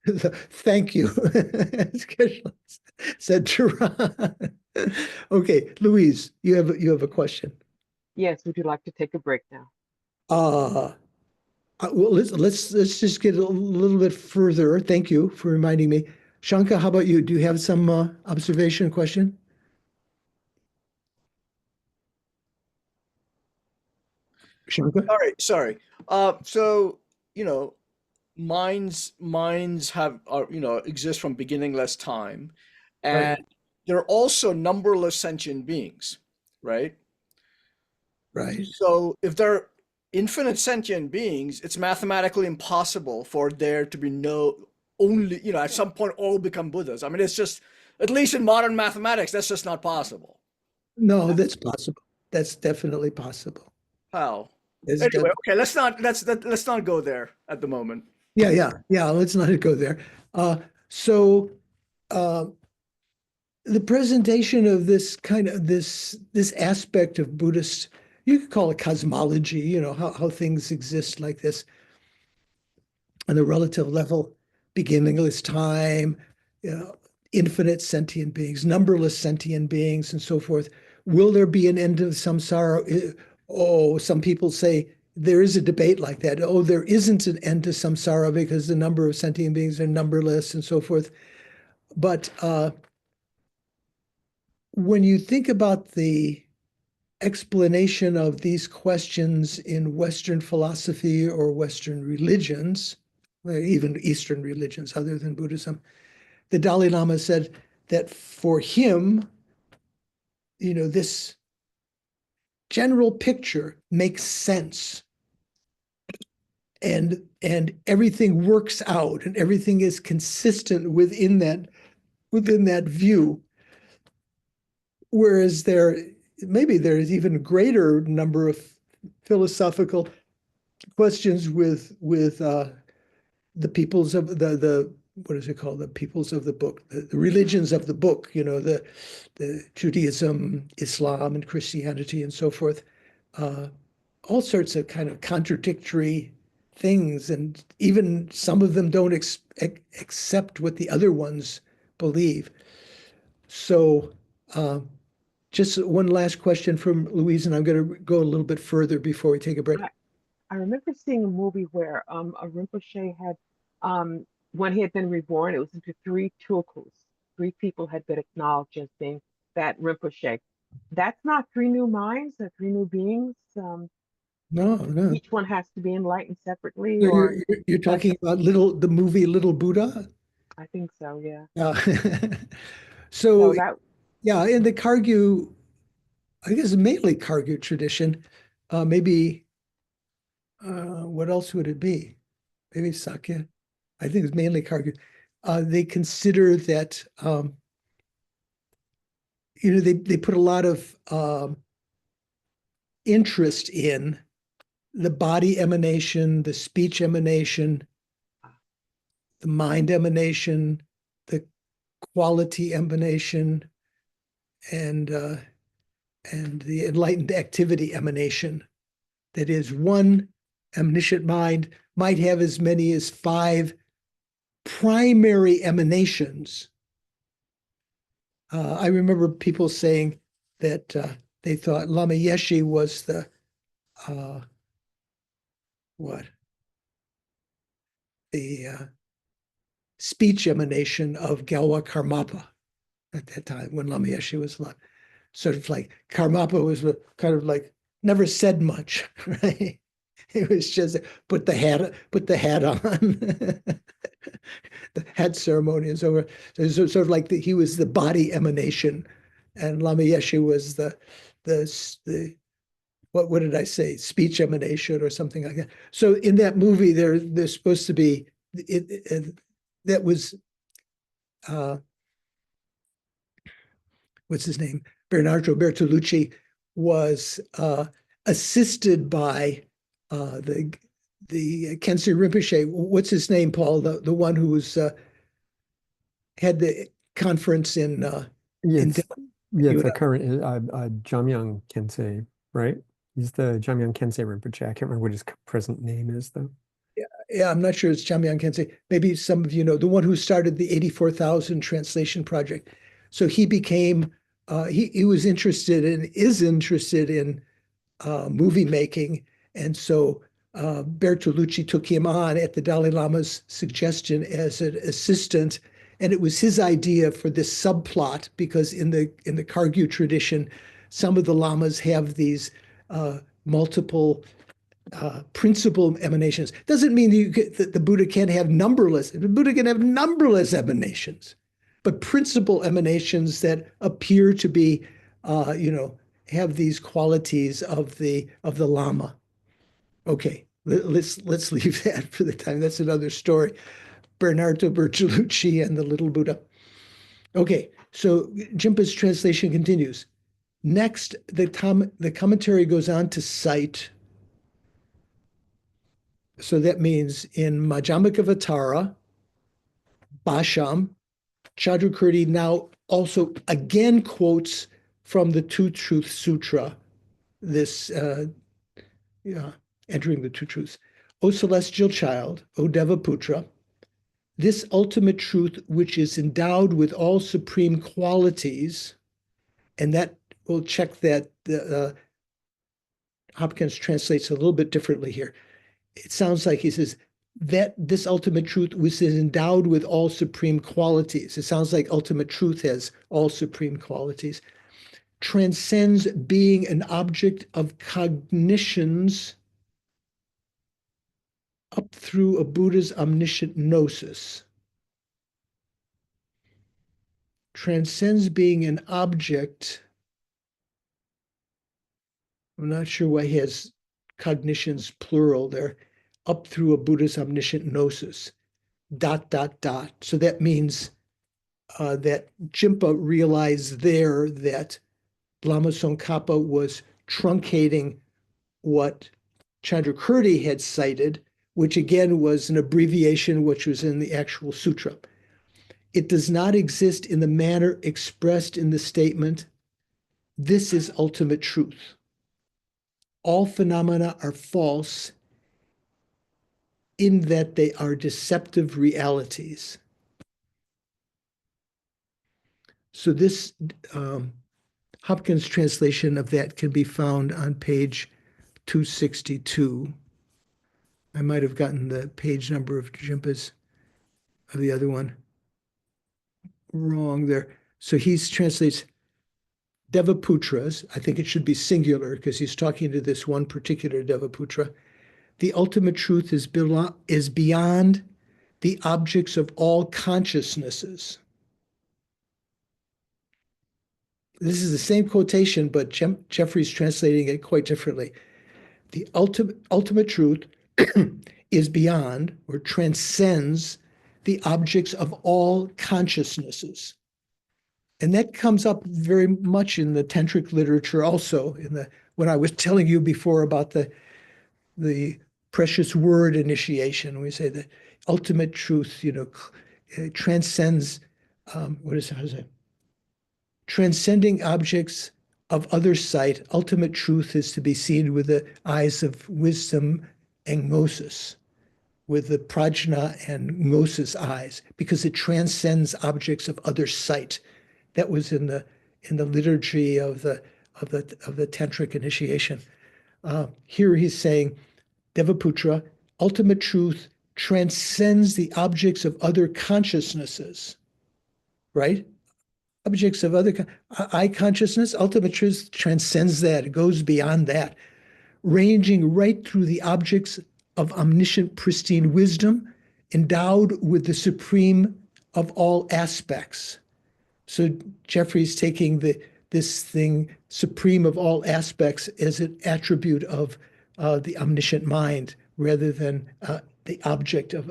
Thank you. Geshe-la said to Ron. Okay, Louise, you have a question. Yes, would you like to take a break now? Well, let's just get a little bit further. Thank you for reminding me. Shanka, how about you? Do you have some observation question? Shanka? Sorry. So, minds exist from beginningless time, and Right. they're also numberless sentient beings, right? Right. So if they're infinite sentient beings, it's mathematically impossible for there to be no only, at some point all become Buddhas. I mean, it's just, at least in modern mathematics, that's just not possible. No, that's possible. That's definitely possible. How? It's Anyway, def- okay, let's not go there at the moment. yeah. Let's not go there. So uh, the presentation of this kind of this aspect of Buddhist, you could call it cosmology, how things exist like this on the relative level, beginningless time, infinite sentient beings, numberless sentient beings, and so forth. Will there be an end of samsara? Oh, some people say there is a debate like that. Oh, there isn't an end to samsara because the number of sentient beings are numberless and so forth. But when you think about the explanation of these questions in Western philosophy or Western religions, even Eastern religions other than Buddhism, the Dalai Lama said that for him, this general picture makes sense, and everything works out, and everything is consistent within that view. Whereas maybe there's even a greater number of philosophical questions with the peoples of the what is it called? The peoples of the book, the religions of the book, the Judaism, Islam, and Christianity, and so forth. All sorts of kind of contradictory things, and even some of them don't accept what the other ones believe. So just one last question from Louise, and I'm going to go a little bit further before we take a break. I remember seeing a movie where a Rinpoche had, when he had been reborn, it was into three tulkus. Three people had been acknowledged as being that Rinpoche. That's not three new minds, three new beings. No. Each one has to be enlightened separately, So or you're talking about the movie Little Buddha? I think so, yeah. So that, yeah, in the Kagyu, I guess mainly Kagyu tradition, maybe what else would it be? Maybe Sakya. I think it's mainly Kagyu. They consider that they put a lot of interest in the body emanation, the speech emanation, the mind emanation, the quality emanation, and the enlightened activity emanation. That is, one omniscient mind might have as many as 5 primary emanations. I remember people saying that they thought Lama Yeshe was the speech emanation of Galwa Karmapa at that time when Lama Yeshe was sort of like Karmapa was kind of like never said much, right? It was just put the hat on. The hat ceremony is over. So sort of like he was the body emanation, and Lama Yeshe was the what did I say? Speech emanation or something like that. So in that movie, there's supposed to be that was what's his name? Bernardo Bertolucci was assisted by the Kensei Rinpoche. What's his name, Paul? The one who was had the conference in the current Jamyang Kensei, right? He's the Jamyang Kensei Rinpoche. I can't remember what his present name is, though. Yeah, I'm not sure it's Jamyang Kensei. Maybe some of you know, the one who started the 84,000 translation project. So he became, he was interested and is interested in movie making. And so Bertolucci took him on at the Dalai Lama's suggestion as an assistant. And it was his idea for this subplot, because in the Kagyu tradition, some of the lamas have these multiple principal emanations. Doesn't mean that the Buddha can't have numberless. The Buddha can have numberless emanations. but principal emanations that appear to be, have these qualities of the Lama. Okay, let's leave that for the time. That's another story. Bernardo Bertolucci and the Little Buddha. Okay, so Jimpa's translation continues. Next, the commentary goes on to cite. So that means in Majjhimakavatara, Bhasham, Chandrakirti now also again quotes from the Two Truth Sutra, this entering the two truths. O celestial child, O Devaputra, this ultimate truth which is endowed with all supreme qualities, and that we'll check that Hopkins translates a little bit differently here. It sounds like he says that this ultimate truth was endowed with all supreme qualities. It sounds like ultimate truth has all supreme qualities. Transcends being an object of cognitions up through a Buddha's omniscient gnosis. Transcends being an object. I'm not sure why he has cognitions plural there, up through a Buddha's omniscient gnosis, ... So that means that Jimpa realized there that Lama Tsongkhapa was truncating what Chandrakirti had cited, which again was an abbreviation which was in the actual sutra. It does not exist in the manner expressed in the statement, this is ultimate truth. All phenomena are false in that they are deceptive realities. So this Hopkins translation of that can be found on page 262. I might have gotten the page number of Jimpa's, of the other one, wrong there. So he translates Devaputras. I think it should be singular because he's talking to this one particular Devaputra. The ultimate truth is beyond the objects of all consciousnesses. This is the same quotation, but Jeffrey's translating it quite differently. The ultimate truth is beyond or transcends the objects of all consciousnesses. And that comes up very much in the tantric literature also, when I was telling you before about the precious word initiation. We say the ultimate truth, transcends, how does it? Transcending objects of other sight, ultimate truth is to be seen with the eyes of wisdom and gnosis, with the prajna and gnosis eyes, because it transcends objects of other sight. That was in the liturgy of the tantric initiation. Here he's saying, Devaputra, ultimate truth transcends the objects of other consciousnesses, right? Objects of other eye consciousness, ultimate truth transcends that. It goes beyond that, ranging right through the objects of omniscient pristine wisdom, endowed with the supreme of all aspects. So Jeffrey's taking this thing, supreme of all aspects, as an attribute of the omniscient mind, rather than the object of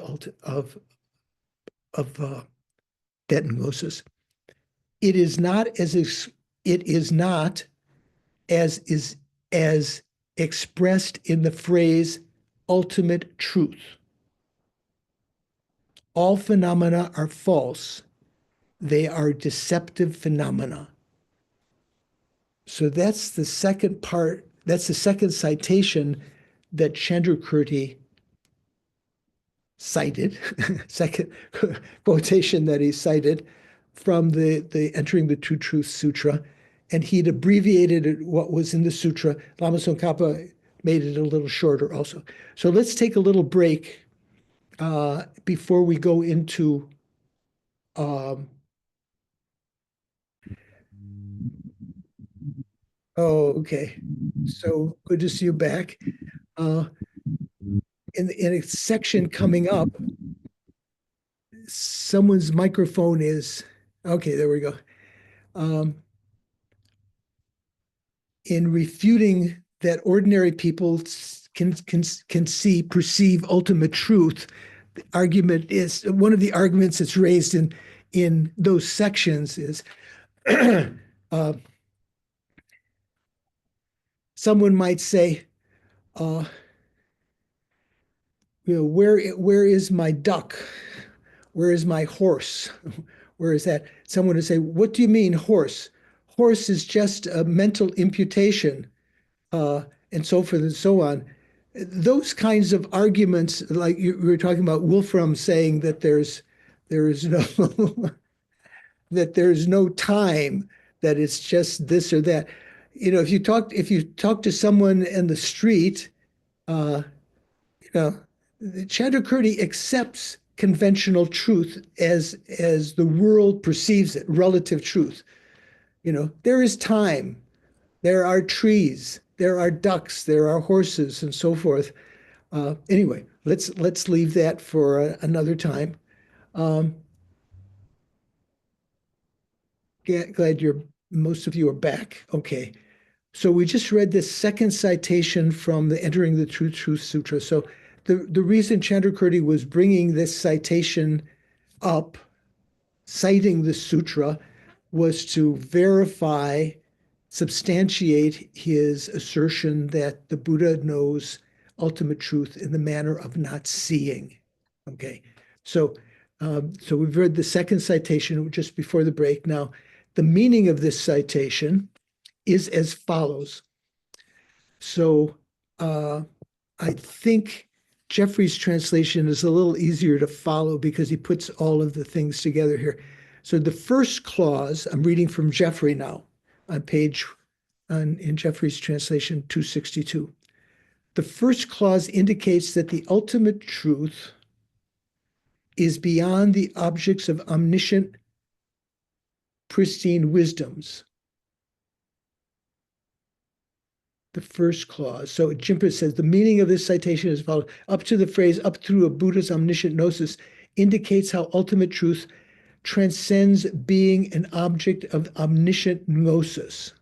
that gnosis. It is not as expressed in the phrase ultimate truth. All phenomena are false. They are deceptive phenomena. So that's the second part, that's the second citation that Chandrakirti cited, second quotation that he cited from the Entering the Two Truths Sutra, and he'd abbreviated what was in the sutra. Lama Tsongkhapa made it a little shorter also. So let's take a little break before we go into okay. So good to see you back. In a section coming up, someone's microphone is Okay, there we go. In refuting that ordinary people can perceive ultimate truth, the argument is one of the arguments that's raised in those sections is someone might say, where is my duck? Where is my horse? Where is that? Someone would say, what do you mean horse? Horse is just a mental imputation, and so forth and so on. Those kinds of arguments, like you were talking about Wolfram saying that there is no that there's no time, that it's just this or that. If you talk to someone in the street, Chandrakirti accepts conventional truth as the world perceives it, relative truth. There is time, there are trees, there are ducks, there are horses, and so forth. Anyway, let's leave that for another time. Glad most of you are back. Okay. So we just read this second citation from the Entering the Truth Sutra. So the reason Chandrakirti was bringing this citation up, citing the sutra, was to verify, substantiate his assertion that the Buddha knows ultimate truth in the manner of not seeing. Okay, so we've read the second citation just before the break. Now, the meaning of this citation is as follows. So I think Jeffrey's translation is a little easier to follow because he puts all of the things together here. So the first clause, I'm reading from Jeffrey now, in Jeffrey's translation 262. The first clause indicates that the ultimate truth is beyond the objects of omniscient, pristine wisdoms. The first clause. So Jimpa says the meaning of this citation is followed. Up to the phrase, up through a Buddha's omniscient gnosis, indicates how ultimate truth transcends being an object of omniscient gnosis.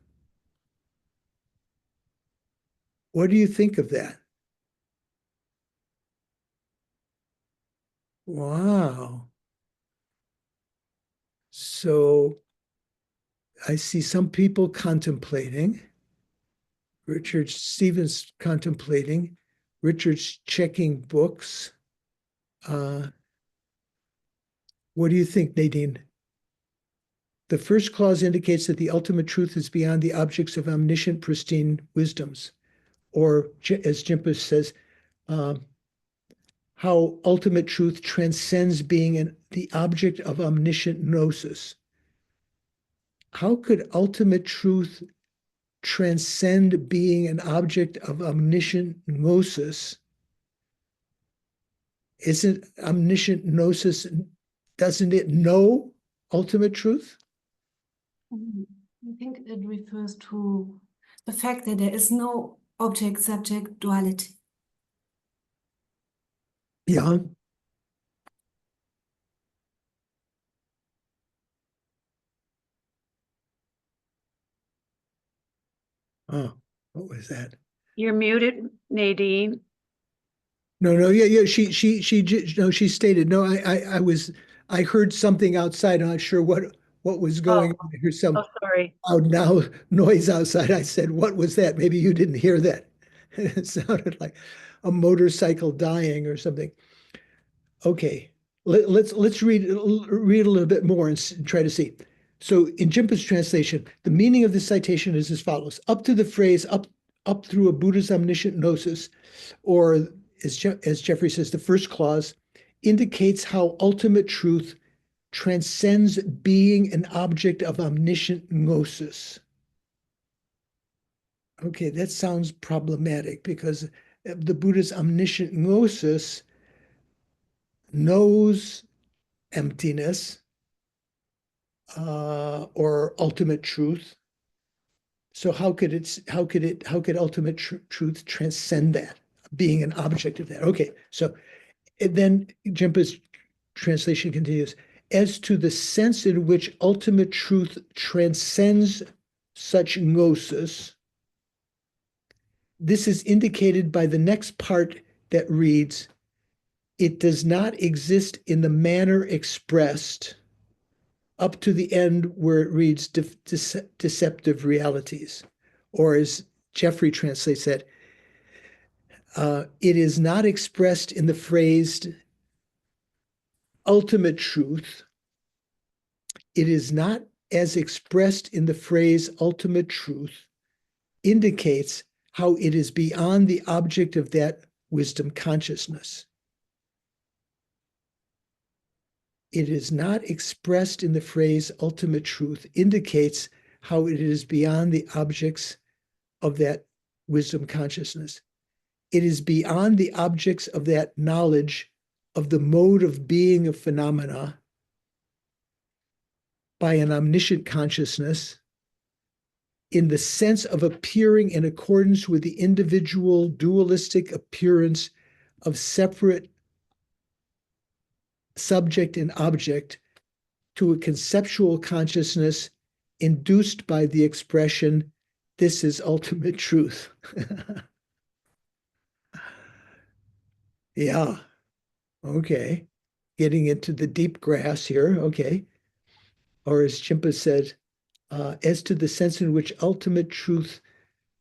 What do you think of that? Wow. So I see some people contemplating. Richard Stevens contemplating. Richard's checking books. What do you think, Nadine? The first clause indicates that the ultimate truth is beyond the objects of omniscient, pristine wisdoms. Or, as Jimpa says, how ultimate truth transcends being the object of omniscient gnosis. How could ultimate truth transcend being an object of omniscient gnosis? Isn't omniscient gnosis, doesn't it know ultimate truth? I think it refers to the fact that there is no object-subject duality. Yeah. Oh, what was that? You're muted, Nadine. No, yeah. She stated, no, I heard something outside. I'm not sure what was going on. I heard some sorry. loud noise outside. I said, what was that? Maybe you didn't hear that. It sounded like a motorcycle dying or something. Okay, let's read a little bit more and try to see. So in Jimpa's translation, the meaning of this citation is as follows. Up to the phrase, up through a Buddha's omniscient gnosis, or as Jeffrey says, the first clause indicates how ultimate truth transcends being an object of omniscient gnosis. Okay, that sounds problematic because the Buddha's omniscient gnosis knows emptiness or ultimate truth. So how could ultimate truth transcend that, being an object of that? Okay, so then Jimpa's translation continues. as to the sense in which ultimate truth transcends such gnosis, this is indicated by the next part that reads, it does not exist in the manner expressed, up to the end where it reads deceptive realities. Or as Jeffrey translates that, it is not expressed in the phrase ultimate truth. It is not as expressed in the phrase ultimate truth, indicates how it is beyond the object of that wisdom consciousness. It is not expressed in the phrase ultimate truth, indicates how it is beyond the objects of that wisdom consciousness. It is beyond the objects of that knowledge of the mode of being of phenomena by an omniscient consciousness, in the sense of appearing in accordance with the individual dualistic appearance of separate subject and object to a conceptual consciousness induced by the expression, this is ultimate truth. Yeah, okay. Getting into the deep grass here, okay. Or as Chimpa said, as to the sense in which ultimate truth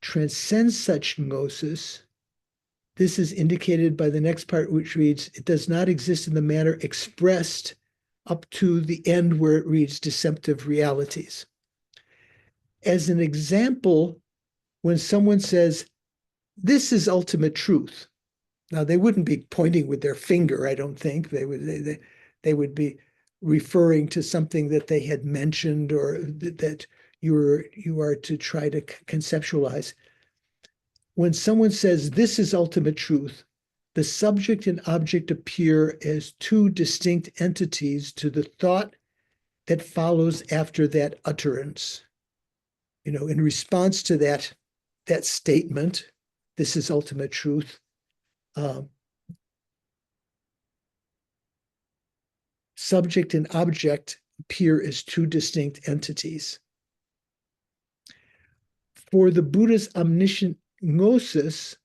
transcends such gnosis, this is indicated by the next part, which reads, it does not exist in the manner expressed, up to the end where it reads deceptive realities. As an example, when someone says, this is ultimate truth, now they wouldn't be pointing with their finger, I don't think. They would be referring to something that they had mentioned or that you are to try to conceptualize. When someone says, this is ultimate truth, the subject and object appear as two distinct entities to the thought that follows after that utterance. You know, in response to that statement, this is ultimate truth, subject and object appear as two distinct entities. For the Buddha's omniscient gnosis,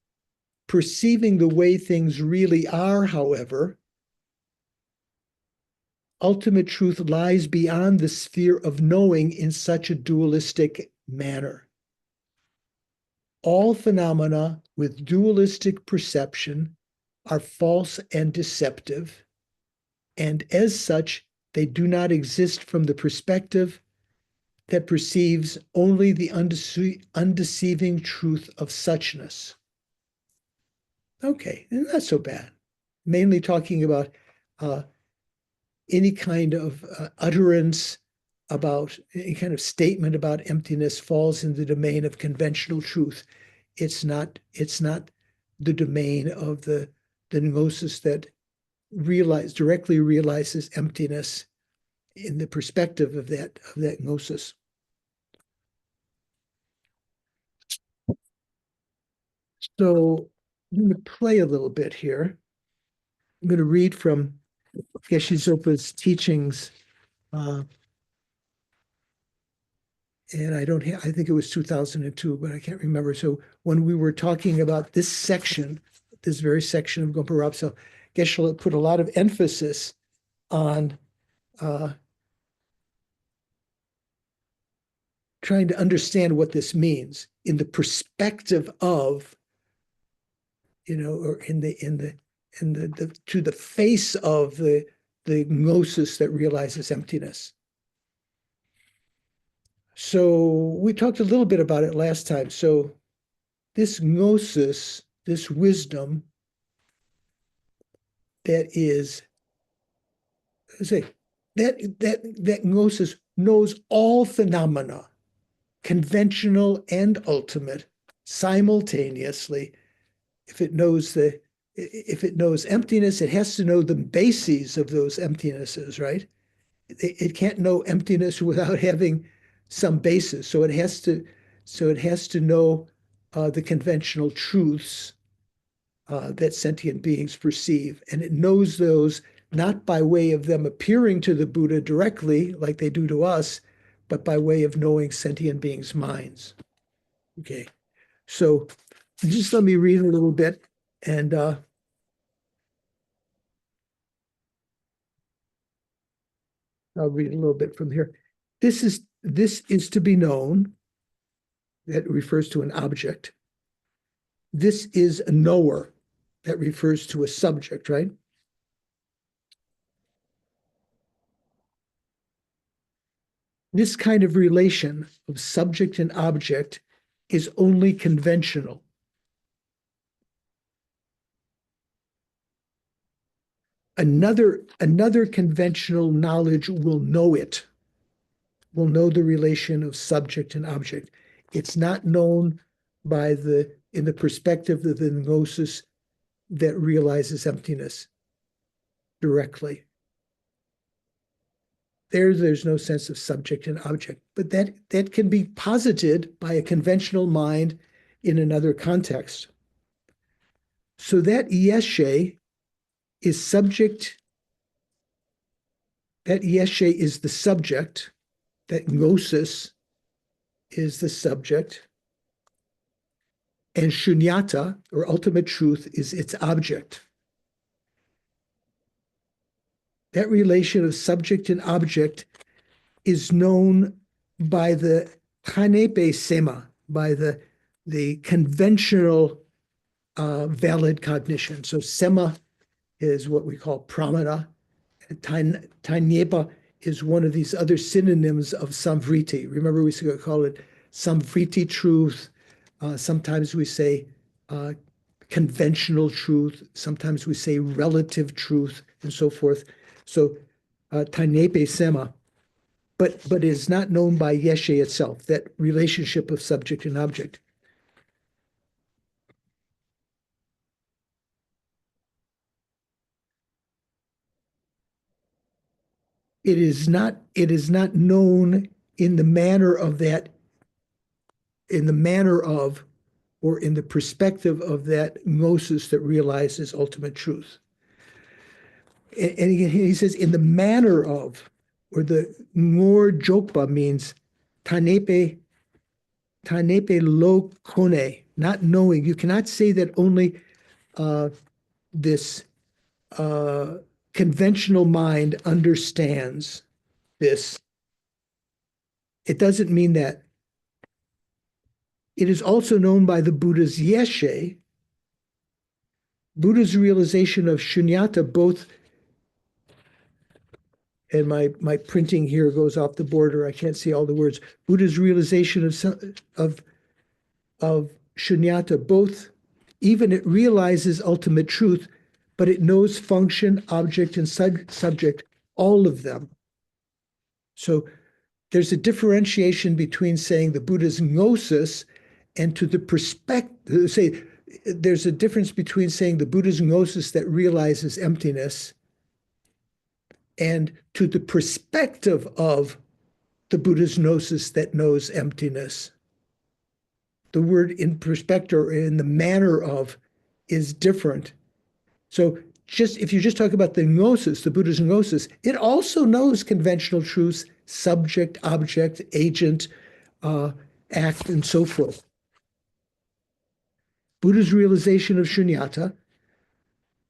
perceiving the way things really are, however, ultimate truth lies beyond the sphere of knowing in such a dualistic manner. All phenomena with dualistic perception are false and deceptive, and as such, they do not exist from the perspective that perceives only the undeceiving truth of suchness. Okay, not so bad. Mainly talking about any kind of utterance about any kind of statement about emptiness falls in the domain of conventional truth. It's not the domain of the gnosis that directly realizes emptiness in the perspective of that gnosis. So I'm going to play a little bit here. I'm going to read from Geshe Zopa's teachings, and I think it was 2002, but I can't remember. So when we were talking about this section, this very section of Gompa Rapso, Geshe put a lot of emphasis on trying to understand what this means in the perspective of, or to the face of the gnosis that realizes emptiness. So we talked a little bit about it last time. So this gnosis, this wisdom that is, that gnosis knows all phenomena, conventional and ultimate, simultaneously. If it knows emptiness, it has to know the bases of those emptinesses, right? It can't know emptiness without having some basis. So it has to know the conventional truths that sentient beings perceive, and it knows those not by way of them appearing to the Buddha directly, like they do to us, but by way of knowing sentient beings' minds. Okay, so just let me read a little bit, and I'll read a little bit from here. This is to be known. That refers to an object. This is a knower. That refers to a subject, right? This kind of relation of subject and object is only conventional. Another conventional knowledge will know it, will know the relation of subject and object. It's not known in the perspective of the gnosis that realizes emptiness directly. There's no sense of subject and object, but that can be posited by a conventional mind in another context. So that yeshe is subject, that yeshe is the subject, that gnosis is the subject, and shunyata, or ultimate truth, is its object. That relation of subject and object is known by the kanepe sema, by the conventional valid cognition. So sema is what we call pramana. Tanyepa is one of these other synonyms of samvriti. Remember, we used to call it samvriti truth. Sometimes we say conventional truth. Sometimes we say relative truth, and so forth. So tanyepe sema, but is not known by yeshe itself, that relationship of subject and object. It is not known in the manner of that, in the manner of, or in the perspective of that gnosis that realizes ultimate truth. And again, he says, in the manner of, or the ngor jokpa means tanepe lo kone, not knowing. You cannot say that only this conventional mind understands this. It doesn't mean that. It is also known by the Buddha's yeshe, Buddha's realization of shunyata, both, and my printing here goes off the border, I can't see all the words. Buddha's realization of shunyata, both, even it realizes ultimate truth, but it knows function, object, and subject, all of them. So there's a differentiation between saying the Buddha's gnosis and to the perspective, say, there's a difference between saying the Buddha's gnosis that realizes emptiness and to the perspective of the Buddha's gnosis that knows emptiness. The word in perspective, or in the manner of, is different. So if you just talk about the gnosis, the Buddha's gnosis, it also knows conventional truths, subject, object, agent, act, and so forth. Buddha's realization of shunyata,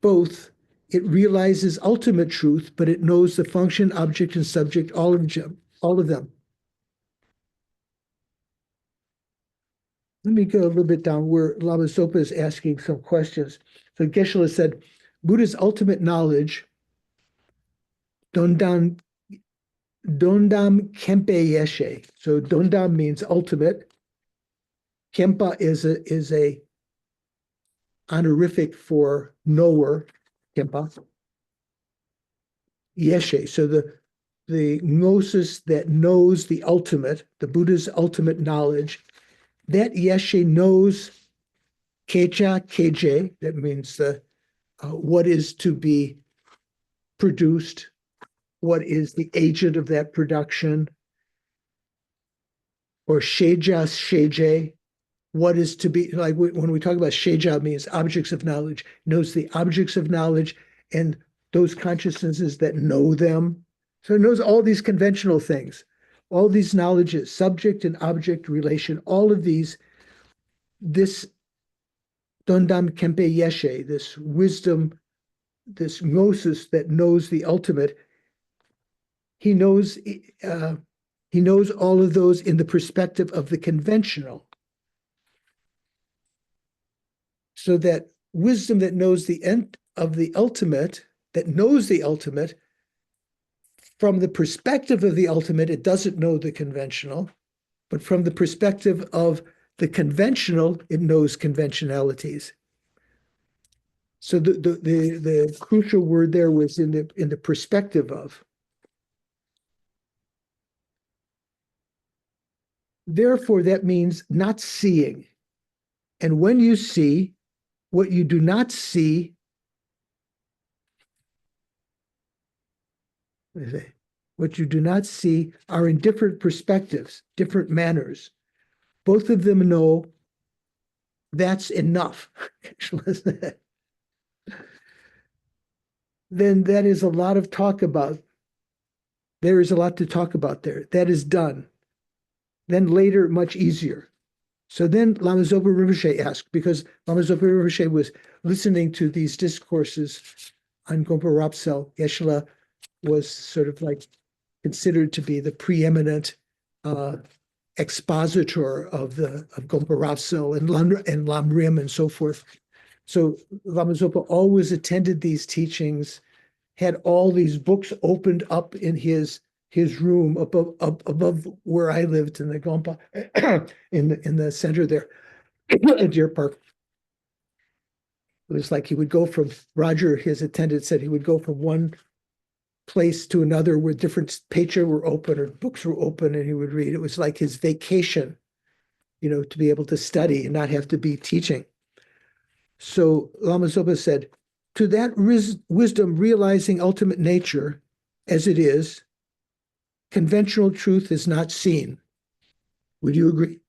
both, it realizes ultimate truth, but it knows the function, object, and subject, all of them. Let me go a little bit down where Lama Zopa is asking some questions. So Geshe-la said, Buddha's ultimate knowledge, Dondam Kempe Yeshe. So Dondam means ultimate. Kempa is a honorific for knower, Kempa. Yeshe. So the gnosis that knows the ultimate, the Buddha's ultimate knowledge, that Yeshe knows Kecha, Keje, that means what is to be produced, what is the agent of that production, or Shejas, Sheje, what is to be, like when we talk about Sheja, means objects of knowledge, knows the objects of knowledge and those consciousnesses that know them. So it knows all these conventional things, all these knowledges, subject and object relation, all of these, this Dondam Kempe Yeshe, this wisdom, this gnosis that knows the ultimate, he knows all of those in the perspective of the conventional. So that wisdom that knows the end of the ultimate, that knows the ultimate, from the perspective of the ultimate, it doesn't know the conventional, but from the perspective of the conventional, it knows conventionalities. So the crucial word there was in the perspective of. Therefore, that means not seeing. And when you see, what you do not see, what you do not see are in different perspectives, different manners. Both of them know that's enough. Then that is a lot of talk about. There is a lot to talk about there. That is done. Then later, much easier. So then Lama Zopa Rinpoche asked, because Lama Zopa Rinpoche was listening to these discourses on Gompa Rapsel. Geshe-la was sort of like considered to be the preeminent expositor of Gompa Rapsel and Lam Rim and so forth. So Lama Zopa always attended these teachings, had all these books opened up in his room above where I lived in the Gompa, in the center there, at Deer Park. It was like he would go from, Roger, his attendant, said he would go from one place to another where different pages were open or books were open, and he would read. It was like his vacation, to be able to study and not have to be teaching. So Lama Zopa said, to that wisdom realizing ultimate nature as it is, conventional truth is not seen. Would you agree?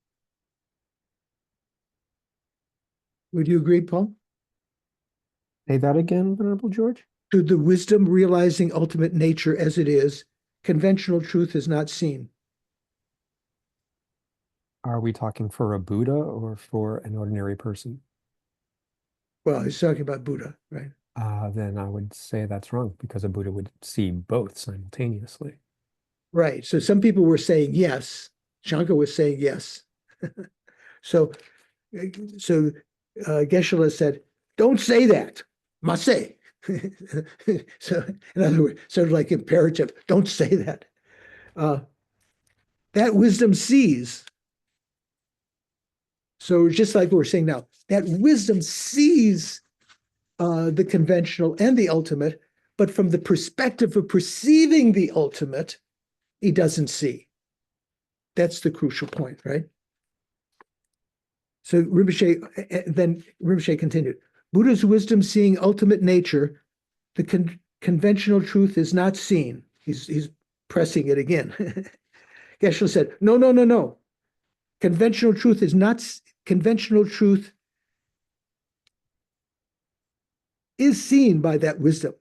Would you agree, Paul? Say that again, Venerable George? To the wisdom realizing ultimate nature as it is, conventional truth is not seen. Are we talking for a Buddha or for an ordinary person? Well, he's talking about Buddha, right? Then I would say that's wrong, because a Buddha would see both simultaneously. Right. So some people were saying yes. Shankar was saying yes. So Geshe-la said, don't say that. Must say. So in other words, sort of like imperative, don't say that. That wisdom sees. So just like we're saying now, that wisdom sees the conventional and the ultimate, but from the perspective of perceiving the ultimate, he doesn't see. That's the crucial point, right? So Rinpoche continued, Buddha's wisdom seeing ultimate nature, the conventional truth is not seen. He's pressing it again. Geshe-la said, no. Conventional truth is not, conventional truth is seen by that wisdom.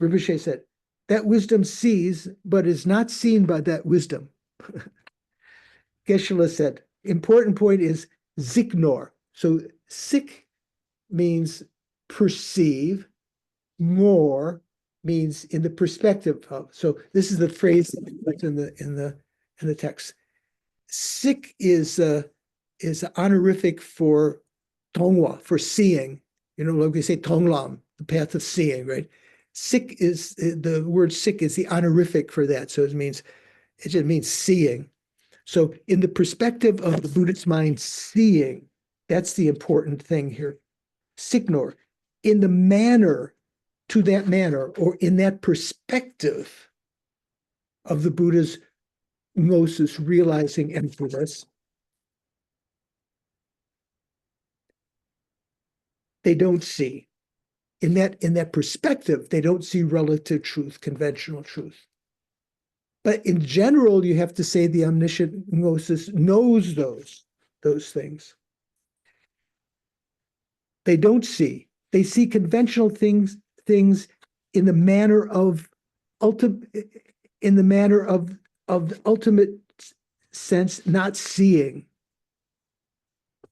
Rinpoche said, that wisdom sees, but is not seen by that wisdom. Geshe-la said, important point is ziknor. So sik means perceive, more means in the perspective of. So this is the phrase that's in the text. Sik is honorific for tongwa, for seeing. Like we say tonglam, the path of seeing, right? Sik is, the word sik is the honorific for that. So it just means seeing. So in the perspective of the Buddhist mind, seeing, that's the important thing here. Siknor, in the manner, to that manner, or in that perspective of the Buddha's gnosis, realizing emptiness, they don't see. In that perspective, they don't see relative truth, conventional truth. But in general, you have to say the omniscient gnosis knows those things. They don't see. They see conventional things in the manner of ultimate, in the manner of the ultimate sense, not seeing.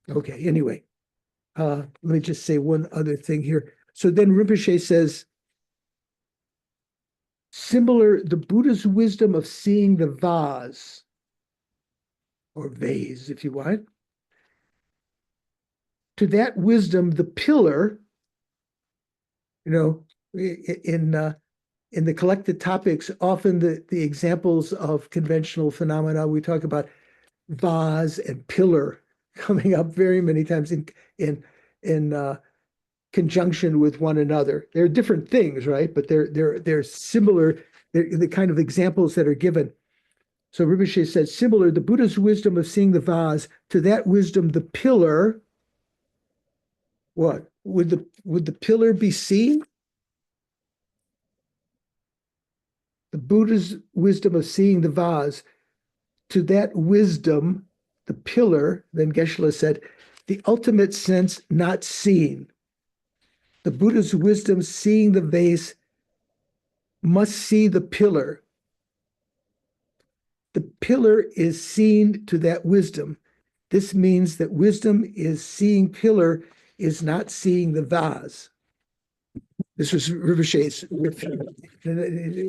Okay, anyway, let me just say one other thing here. So then Rinpoche says, similar, the Buddha's wisdom of seeing the vase, or vase, if you want, to that wisdom, the pillar, in the collected topics, often the examples of conventional phenomena, we talk about vase and pillar coming up very many times in conjunction with one another. They're different things, right? But they're similar. They're the kind of examples that are given. So Rinpoche said, similar, the Buddha's wisdom of seeing the vase, to that wisdom, the pillar. What would the pillar be seen? The Buddha's wisdom of seeing the vase, to that wisdom, the pillar, then Geshe-la said, the ultimate sense not seen. The Buddha's wisdom seeing the vase must see the pillar. The pillar is seen to that wisdom. This means that wisdom is seeing pillar, is not seeing the vase. This was Rinpoche's.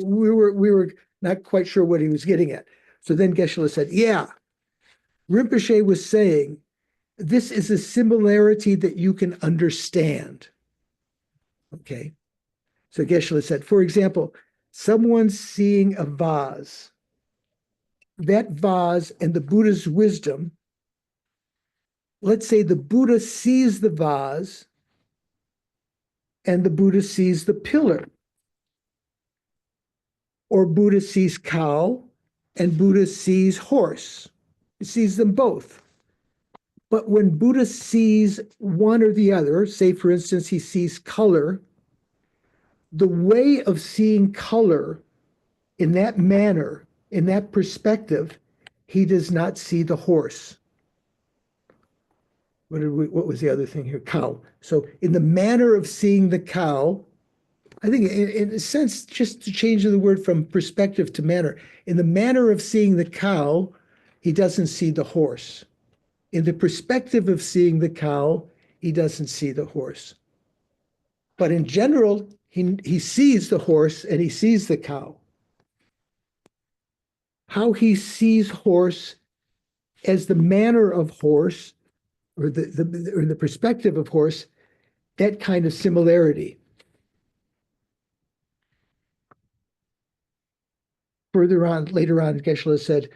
We were not quite sure what he was getting at. So then Geshe-la said, yeah, Rinpoche was saying, this is a similarity that you can understand. Okay. So Geshe-la said, for example, someone seeing a vase, that vase and the Buddha's wisdom, let's say the Buddha sees the vase and the Buddha sees the pillar. Or Buddha sees cow and Buddha sees horse. He sees them both. But when Buddha sees one or the other, say for instance, he sees color, the way of seeing color in that manner, in that perspective, he does not see the horse. What was the other thing here? Cow. So in the manner of seeing the cow, I think in a sense, just to change the word from perspective to manner, in the manner of seeing the cow, he doesn't see the horse. In the perspective of seeing the cow, he doesn't see the horse. But in general, he sees the horse and he sees the cow. How he sees horse as the manner of horse, or the perspective of horse, that kind of similarity. Further on, later on, Geshe-la said,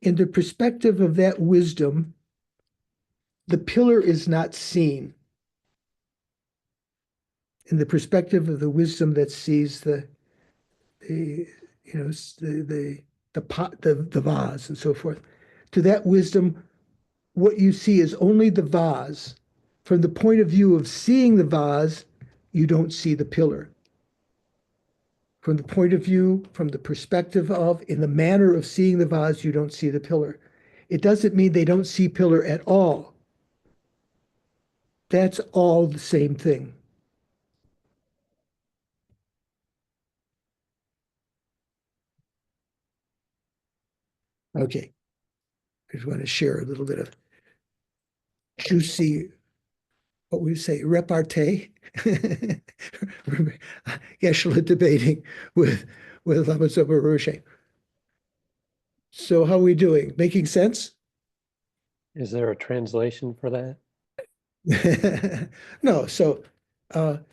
in the perspective of that wisdom, the pillar is not seen. In the perspective of the wisdom that sees the vase and so forth, to that wisdom, what you see is only the vase. From the point of view of seeing the vase, you don't see the pillar. From the point of view, from the perspective of, in the manner of seeing the vase, you don't see the pillar. It doesn't mean they don't see pillar at all. That's all the same thing. Okay. I just want to share a little bit of juicy, what we say, repartee. Geshe-la debating with Lama Zopa Rinpoche. So how are we doing? Making sense? Is there a translation for that? No, so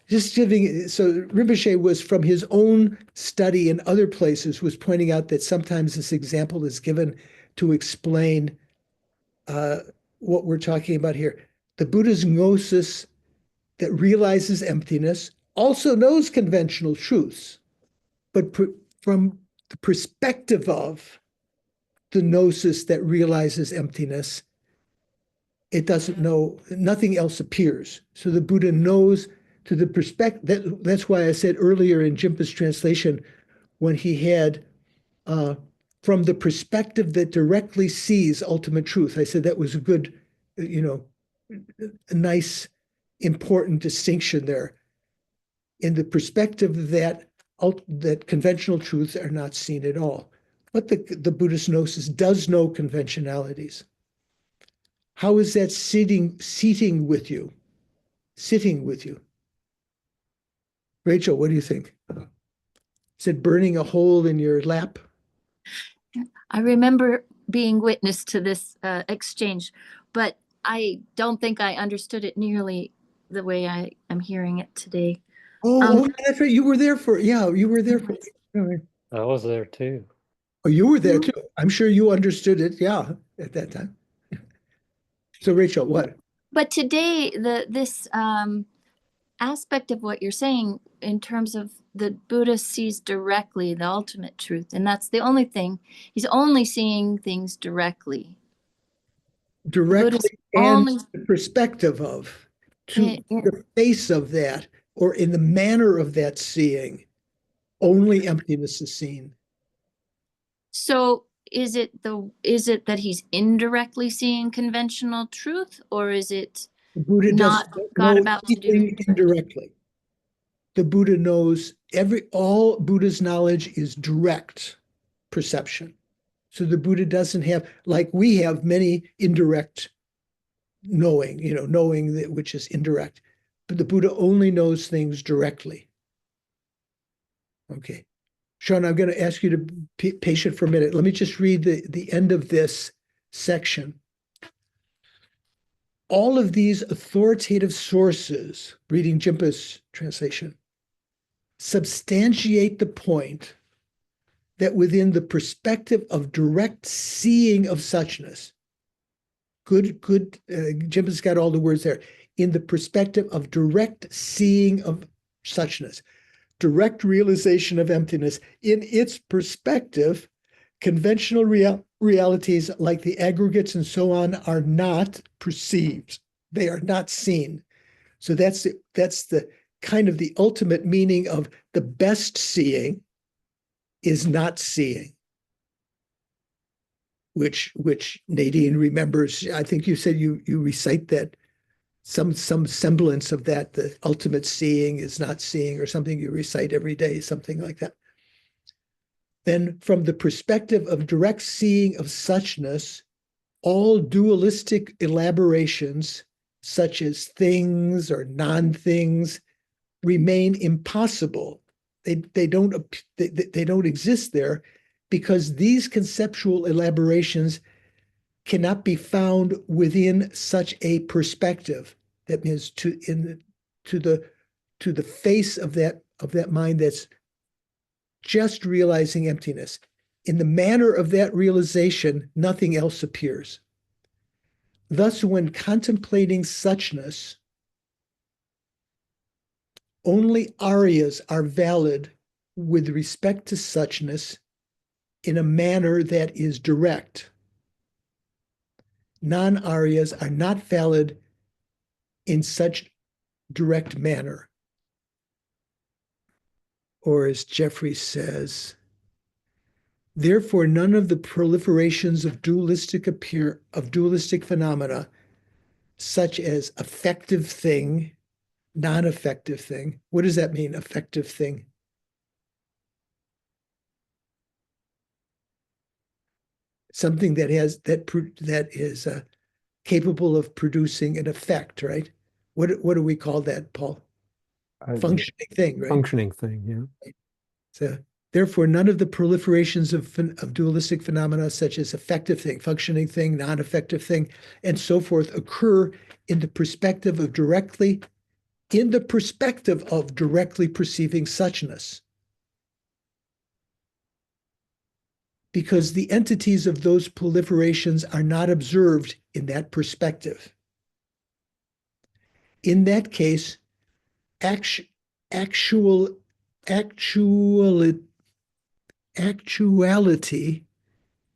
just giving, so Rinpoche was from his own study in other places, was pointing out that sometimes this example is given to explain what we're talking about here. The Buddha's gnosis that realizes emptiness also knows conventional truths, but from the perspective of the gnosis that realizes emptiness, it doesn't know, nothing else appears. So the Buddha knows to the perspective, that's why I said earlier in Jinpa's translation, when he had from the perspective that directly sees ultimate truth, I said that was a good, a nice, important distinction there. In the perspective that that conventional truths are not seen at all. But the Buddhist gnosis does know conventionalities. How is that seating with you? Sitting with you. Rachel, what do you think? Is it burning a hole in your lap? I remember being witness to this exchange, but I don't think I understood it nearly the way I am hearing it today. Oh, that's right. You were there for, you were there for. I was there too. Oh, you were there too. I'm sure you understood it, at that time. So Rachel, what? But today, this aspect of what you're saying in terms of the Buddha sees directly the ultimate truth, and that's the only thing. He's only seeing things directly. Directly and only the perspective of, to Yeah. the face of that, or in the manner of that seeing, only emptiness is seen. So is it that he's indirectly seeing conventional truth, or is it The Buddha not doesn't got know about to do? anything indirectly. The Buddha knows all Buddha's knowledge is direct perception. So the Buddha doesn't have, like we have, many indirect knowing, knowing that which is indirect. But the Buddha only knows things directly. Okay. Sean, I'm going to ask you to be patient for a minute. Let me just read the end of this section. All of these authoritative sources, reading Jimpa's translation, substantiate the point that within the perspective of direct seeing of suchness, Jimpa's got all the words there, in the perspective of direct seeing of suchness, direct realization of emptiness, in its perspective, conventional realities like the aggregates and so on are not perceived. They are not seen. So that's the kind of the ultimate meaning of the best seeing is not seeing, which Nadine remembers. I think you said you recite that, some semblance of that, the ultimate seeing is not seeing, or something you recite every day, something like that. Then from the perspective of direct seeing of suchness, all dualistic elaborations, such as things or non-things, remain impossible. They don't exist there, because these conceptual elaborations cannot be found within such a perspective. That means to the face of that mind that's just realizing emptiness. In the manner of that realization, nothing else appears. Thus, when contemplating suchness, only aryas are valid with respect to suchness in a manner that is direct. Non-aryas are not valid in such direct manner. Or as Jeffrey says, therefore, none of the proliferations of dualistic phenomena, such as affective thing, non-affective thing. What does that mean, affective thing? Something that is capable of producing an effect, right? What do we call that, Paul? Functioning thing, right? Functioning thing, yeah. So therefore, none of the proliferations of dualistic phenomena, such as affective thing, functioning thing, non-affective thing, and so forth, occur in the perspective of directly perceiving suchness. Because the entities of those proliferations are not observed in that perspective. In that case, actuality,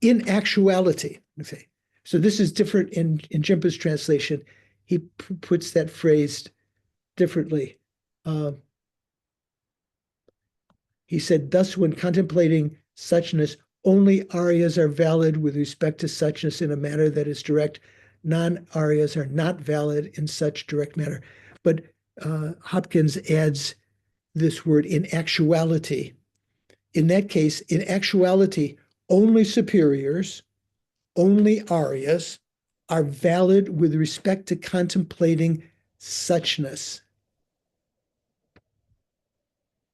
in actuality, okay. So this is different in Jimpa's translation. He puts that phrase differently. He said, thus, when contemplating suchness, only aryas are valid with respect to suchness in a manner that is direct. Non-aryas are not valid in such direct manner. But Hopkins adds this word in actuality. In that case, in actuality, only superiors, only Aryas are valid with respect to contemplating suchness.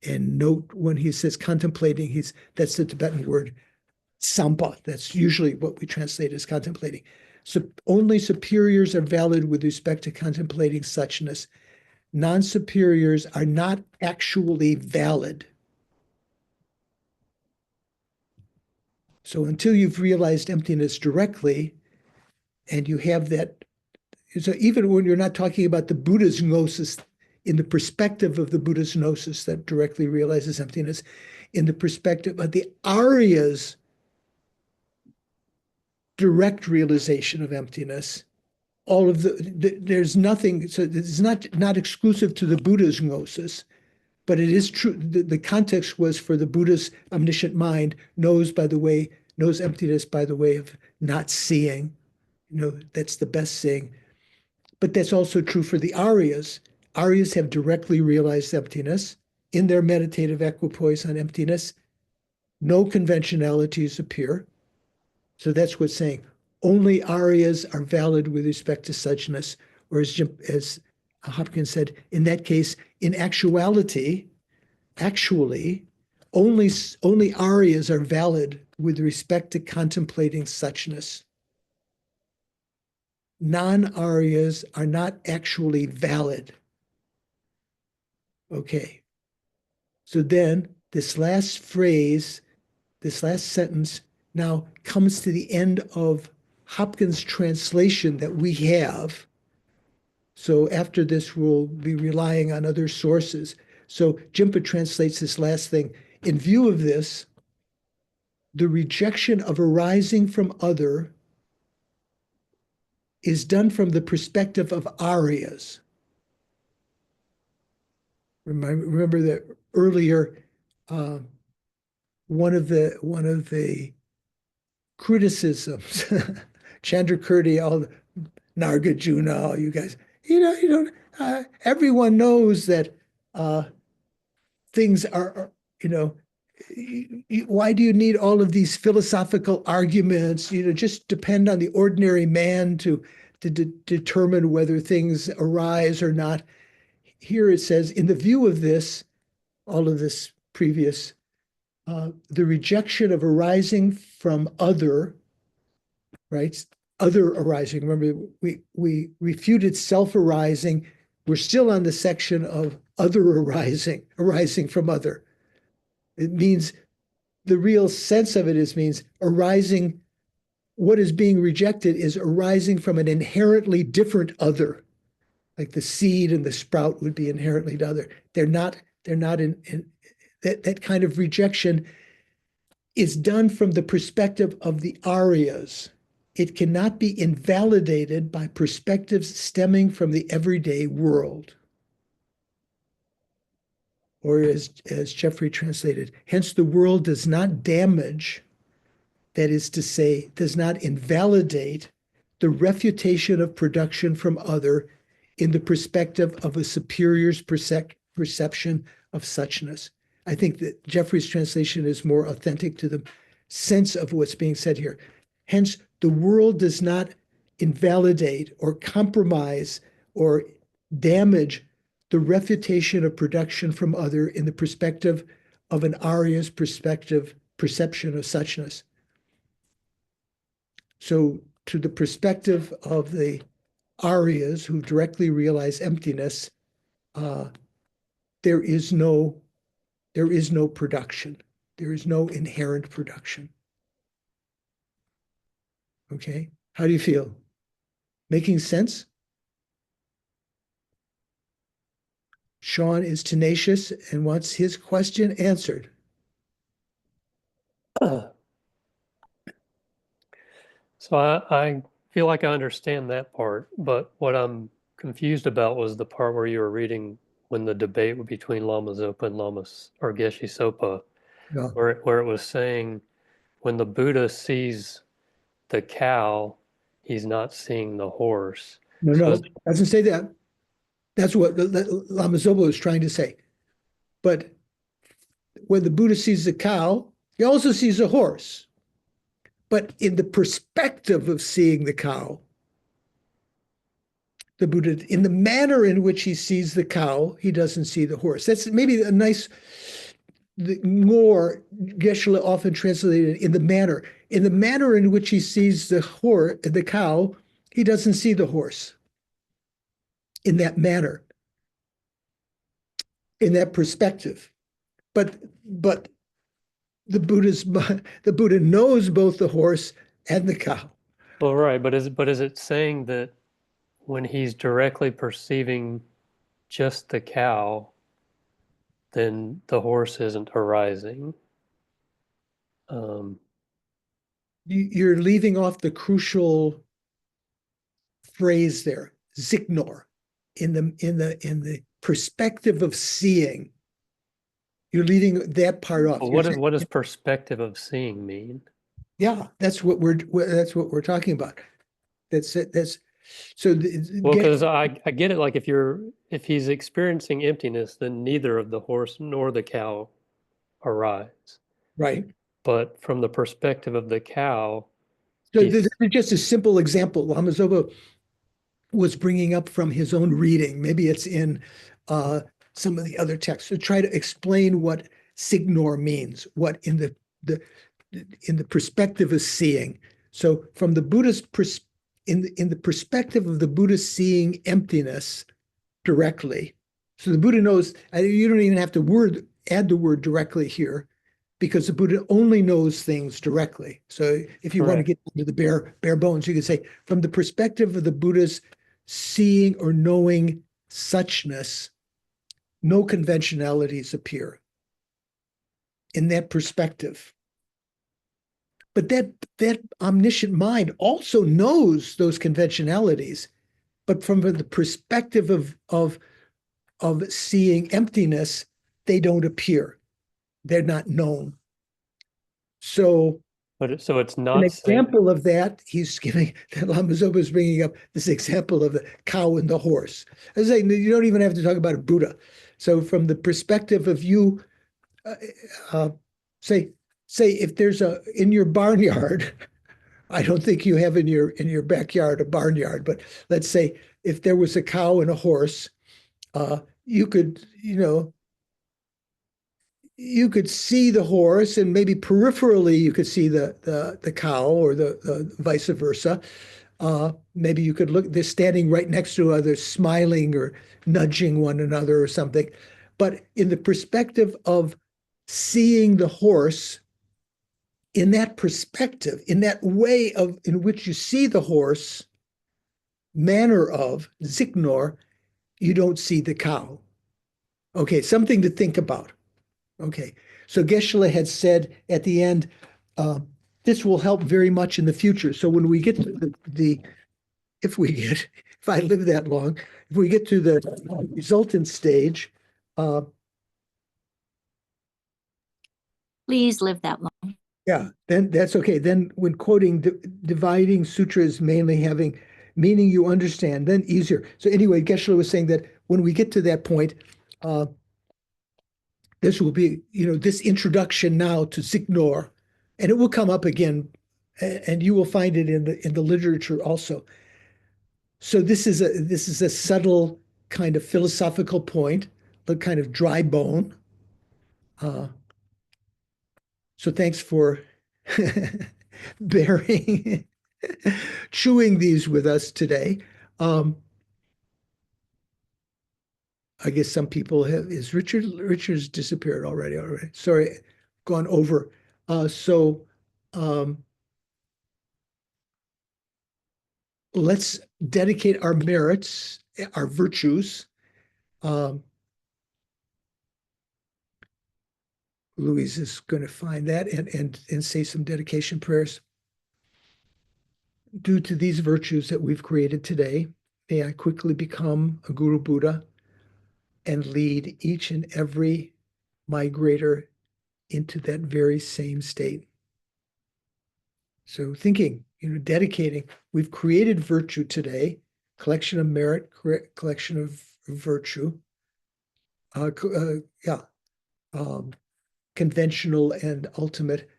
And note when he says contemplating, that's the Tibetan word sampa. That's usually what we translate as contemplating. So only superiors are valid with respect to contemplating suchness. Non-superiors are not actually valid. So until you've realized emptiness directly, and you have that, so even when you're not talking about the Buddha's gnosis, in the perspective of the Buddha's gnosis that directly realizes emptiness, in the perspective of the Arya's direct realization of emptiness, all of there's nothing, so it's not exclusive to the Buddha's gnosis, but it is true. The context was for the Buddha's omniscient mind knows emptiness by the way of not seeing. That's the best seeing. But that's also true for the Aryas. Aryas have directly realized emptiness in their meditative equipoise on emptiness. No conventionalities appear. So that's what's saying. Only Aryas are valid with respect to suchness, or as Hopkins said, in that case, in actually, only Aryas are valid with respect to contemplating suchness. Non-Aryas are not actually valid. Okay. So then this last phrase, this last sentence now comes to the end of Hopkins' translation that we have. So after this, we'll be relying on other sources. So Jimpa translates this last thing. In view of this, the rejection of arising from other is done from the perspective of Aryas. Remember that earlier, one of the criticisms, Chandrakirti, all the Nagarjuna, all you guys, everyone knows that things are, why do you need all of these philosophical arguments? Just depend on the ordinary man to determine whether things arise or not. Here it says, in the view of this, all of this previous, the rejection of arising from other, right? Other arising. Remember, we refuted self-arising. We're still on the section of other arising from other. It means, the real sense of it means arising, what is being rejected is arising from an inherently different other. Like the seed and the sprout would be inherently other. They're not in that kind of rejection is done from the perspective of the Aryas. It cannot be invalidated by perspectives stemming from the everyday world. Or as Jeffrey translated, hence the world does not damage, that is to say, does not invalidate the refutation of production from other in the perspective of a superior's perception of suchness. I think that Jeffrey's translation is more authentic to the sense of what's being said here. Hence, the world does not invalidate or compromise or damage the refutation of production from other in the perspective of an Arya's perception of suchness. So to the perspective of the Aryas who directly realize emptiness, there is no production. There is no inherent production. Okay, how do you feel? Making sense? Sean is tenacious and wants his question answered. So I feel like I understand that part, but what I'm confused about was the part where you were reading when the debate between Lama Zopa and or Geshe Sopa, Yeah. where it was saying when the Buddha sees the cow, he's not seeing the horse. No, So it doesn't say that. That's what Lama Zopa is trying to say. But when the Buddha sees the cow, he also sees a horse. But in the perspective of seeing the cow, the Buddha, in the manner in which he sees the cow, he doesn't see the horse. That's maybe a nice, more Geshe-la often translated in the manner. In the manner in which he sees the cow, he doesn't see the horse. In that manner, in that perspective. But the Buddha knows both the horse and the cow. Well, right, but is it saying that when he's directly perceiving just the cow, then the horse isn't arising? You're leaving off the crucial phrase there, zignor. In the perspective of seeing, you're leaving that part off. Well, what does perspective of seeing mean? Yeah, that's what we're talking about. That's it. So. Well, because I get it. Like if he's experiencing emptiness, then neither of the horse nor the cow arise. Right. But from the perspective of the cow. So this is just a simple example Lama Zopa was bringing up from his own reading. Maybe it's in some of the other texts to try to explain what signor means, what in the perspective of seeing. So from the Buddha's in the perspective of the Buddha seeing emptiness directly. So the Buddha knows, you don't even have to add the word directly here, because the Buddha only knows things directly. So if you want to get into the bare bones, you can say, from the perspective of the Buddha's seeing or knowing suchness, no conventionalities appear in that perspective. But that omniscient mind also knows those conventionalities, but from the perspective of seeing emptiness, they don't appear. They're not known. So it's not an example of that he's giving, that Lama Zopa is bringing up this example of the cow and the horse. I say you don't even have to talk about a Buddha. So from the perspective of you, say if there's in your barnyard, I don't think you have in your backyard a barnyard, but let's say if there was a cow and a horse, you could see the horse, and maybe peripherally you could see the cow, or the vice versa. Maybe you could look, they're standing right next to other, smiling or nudging one another or something. But in the perspective of seeing the horse, in that perspective, in that way in which you see the horse, manner of zignor, you don't see the cow. Okay, something to think about. Okay, so Geshe-la had said at the end, this will help very much in the future. So when we get to if I live that long, if we get to the resultant stage, Please live that long. yeah, then that's okay. Then when quoting, dividing sutras mainly having meaning you understand, then easier. So anyway, Geshe-la was saying that when we get to that point, this will be, this introduction now to zignor, and it will come up again, and you will find it in the literature also. So this is a subtle kind of philosophical point, but kind of dry bone. So thanks for chewing these with us today. I guess some people have, Richard's disappeared already. Sorry, gone over. Let's dedicate our merits, our virtues. Louise is going to find that and say some dedication prayers. Due to these virtues that we've created today, may I quickly become a Guru Buddha and lead each and every migrator into that very same state. So thinking, dedicating, we've created virtue today, collection of merit, collection of virtue. conventional and ultimate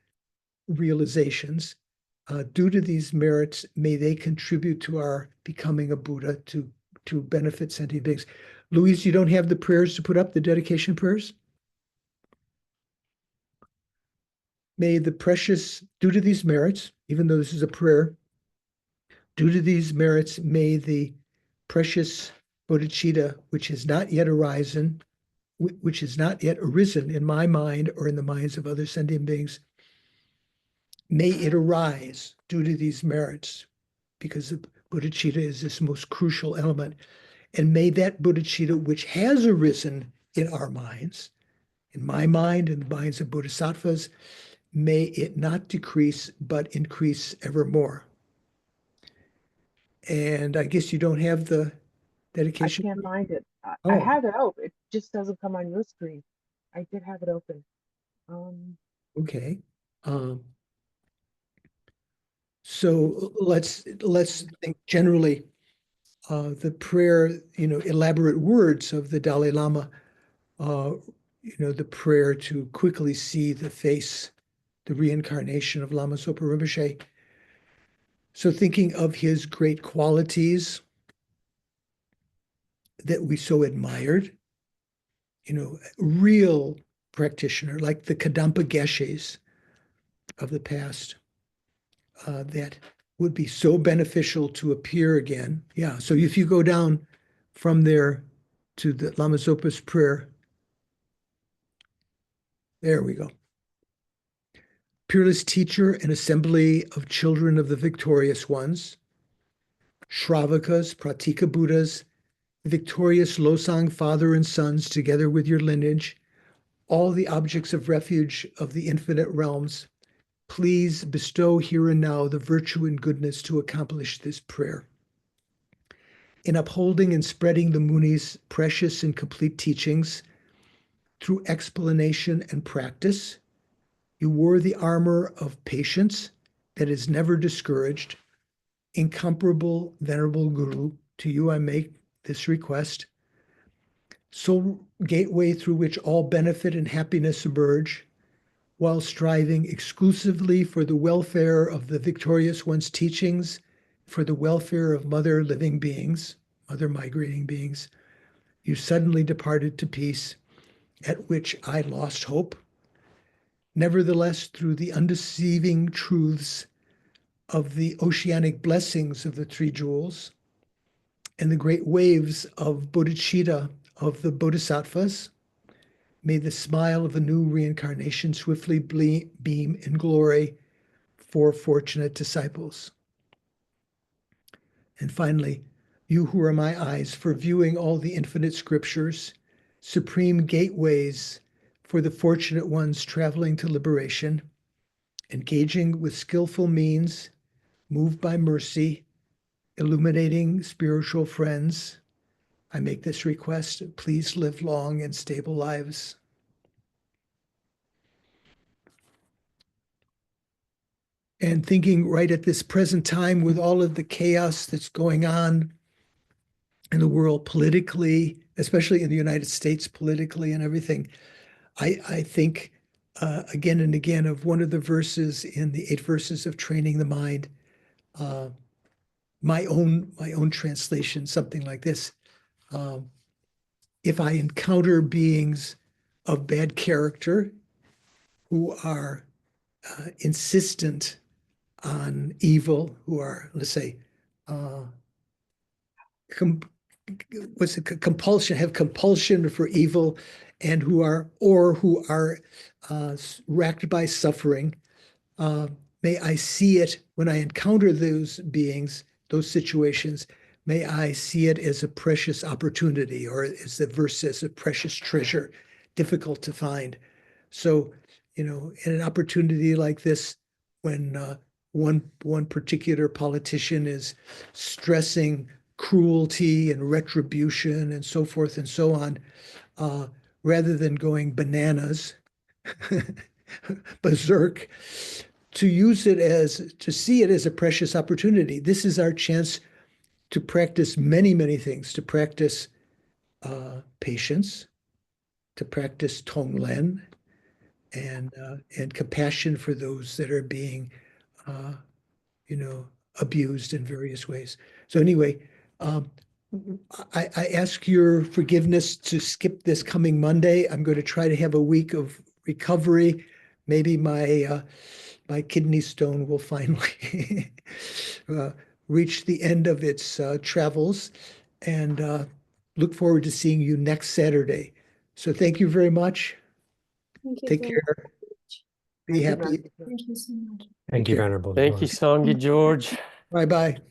realizations. Due to these merits, may they contribute to our becoming a Buddha to benefit sentient beings. Louise, you don't have the prayers to put up, the dedication prayers? May the precious, due to these merits, even though this is a prayer, due to these merits, may the precious bodhicitta, which has not yet arisen in my mind or in the minds of other sentient beings, may it arise due to these merits, because the bodhicitta is this most crucial element. And may that bodhicitta, which has arisen in our minds, in my mind and the minds of bodhisattvas, may it not decrease, but increase evermore. And I guess you don't have the I dedication. can't find it. I Oh, have it open. It just doesn't come on your screen. I did have it open. okay. So let's think generally. The prayer, elaborate words of the Dalai Lama, the prayer to quickly see the face, the reincarnation of Lama Zopa Rinpoche. So thinking of his great qualities that we so admired, real practitioner, like the Kadampa Geshes of the past, that would be so beneficial to appear again. Yeah, so if you go down from there to the Lama Zopa's prayer, there we go. Peerless teacher and assembly of children of the victorious ones, Shravakas, Pratika Buddhas, victorious Losang father and sons, together with your lineage, all the objects of refuge of the infinite realms, please bestow here and now the virtue and goodness to accomplish this prayer. In upholding and spreading the Muni's precious and complete teachings through explanation and practice, you wore the armor of patience that is never discouraged. Incomparable, venerable Guru, to you I make this request. Sole gateway through which all benefit and happiness emerge, while striving exclusively for the welfare of the victorious one's teachings, for the welfare of mother living beings, mother migrating beings, you suddenly departed to peace, at which I lost hope. Nevertheless, through the undeceiving truths of the oceanic blessings of the three jewels and the great waves of bodhicitta of the bodhisattvas, may the smile of a new reincarnation swiftly beam in glory for fortunate disciples. And finally, you who are my eyes for viewing all the infinite scriptures, supreme gateways for the fortunate ones traveling to liberation, engaging with skillful means, moved by mercy, illuminating spiritual friends, I make this request, please live long and stable lives. And thinking right at this present time with all of the chaos that's going on in the world politically, especially in the United States politically and everything, I think again and again of one of the verses in the 8 verses of Training the Mind, my own translation, something like this. If I encounter beings of bad character who are insistent on evil, who are, let's say, have compulsion for evil, and who are racked by suffering, may I see it when I encounter those beings, those situations, may I see it as a precious opportunity, or as the verse says, a precious treasure, difficult to find. So, in an opportunity like this, when one particular politician is stressing cruelty and retribution and so forth and so on, rather than going bananas, berserk, to see it as a precious opportunity. This is our chance to practice many, many things, to practice patience, to practice Tonglen and compassion for those that are being, abused in various ways. So anyway, I ask your forgiveness to skip this coming Monday. I'm going to try to have a week of recovery. Maybe my kidney stone will finally reach the end of its travels, and look forward to seeing you next Saturday. So thank you very much. Thank you Take very care. Be Thank you, happy. Venerable George. Thank you so much. Thank you, care. Venerable Thank you, George. Sangye George. Bye-bye.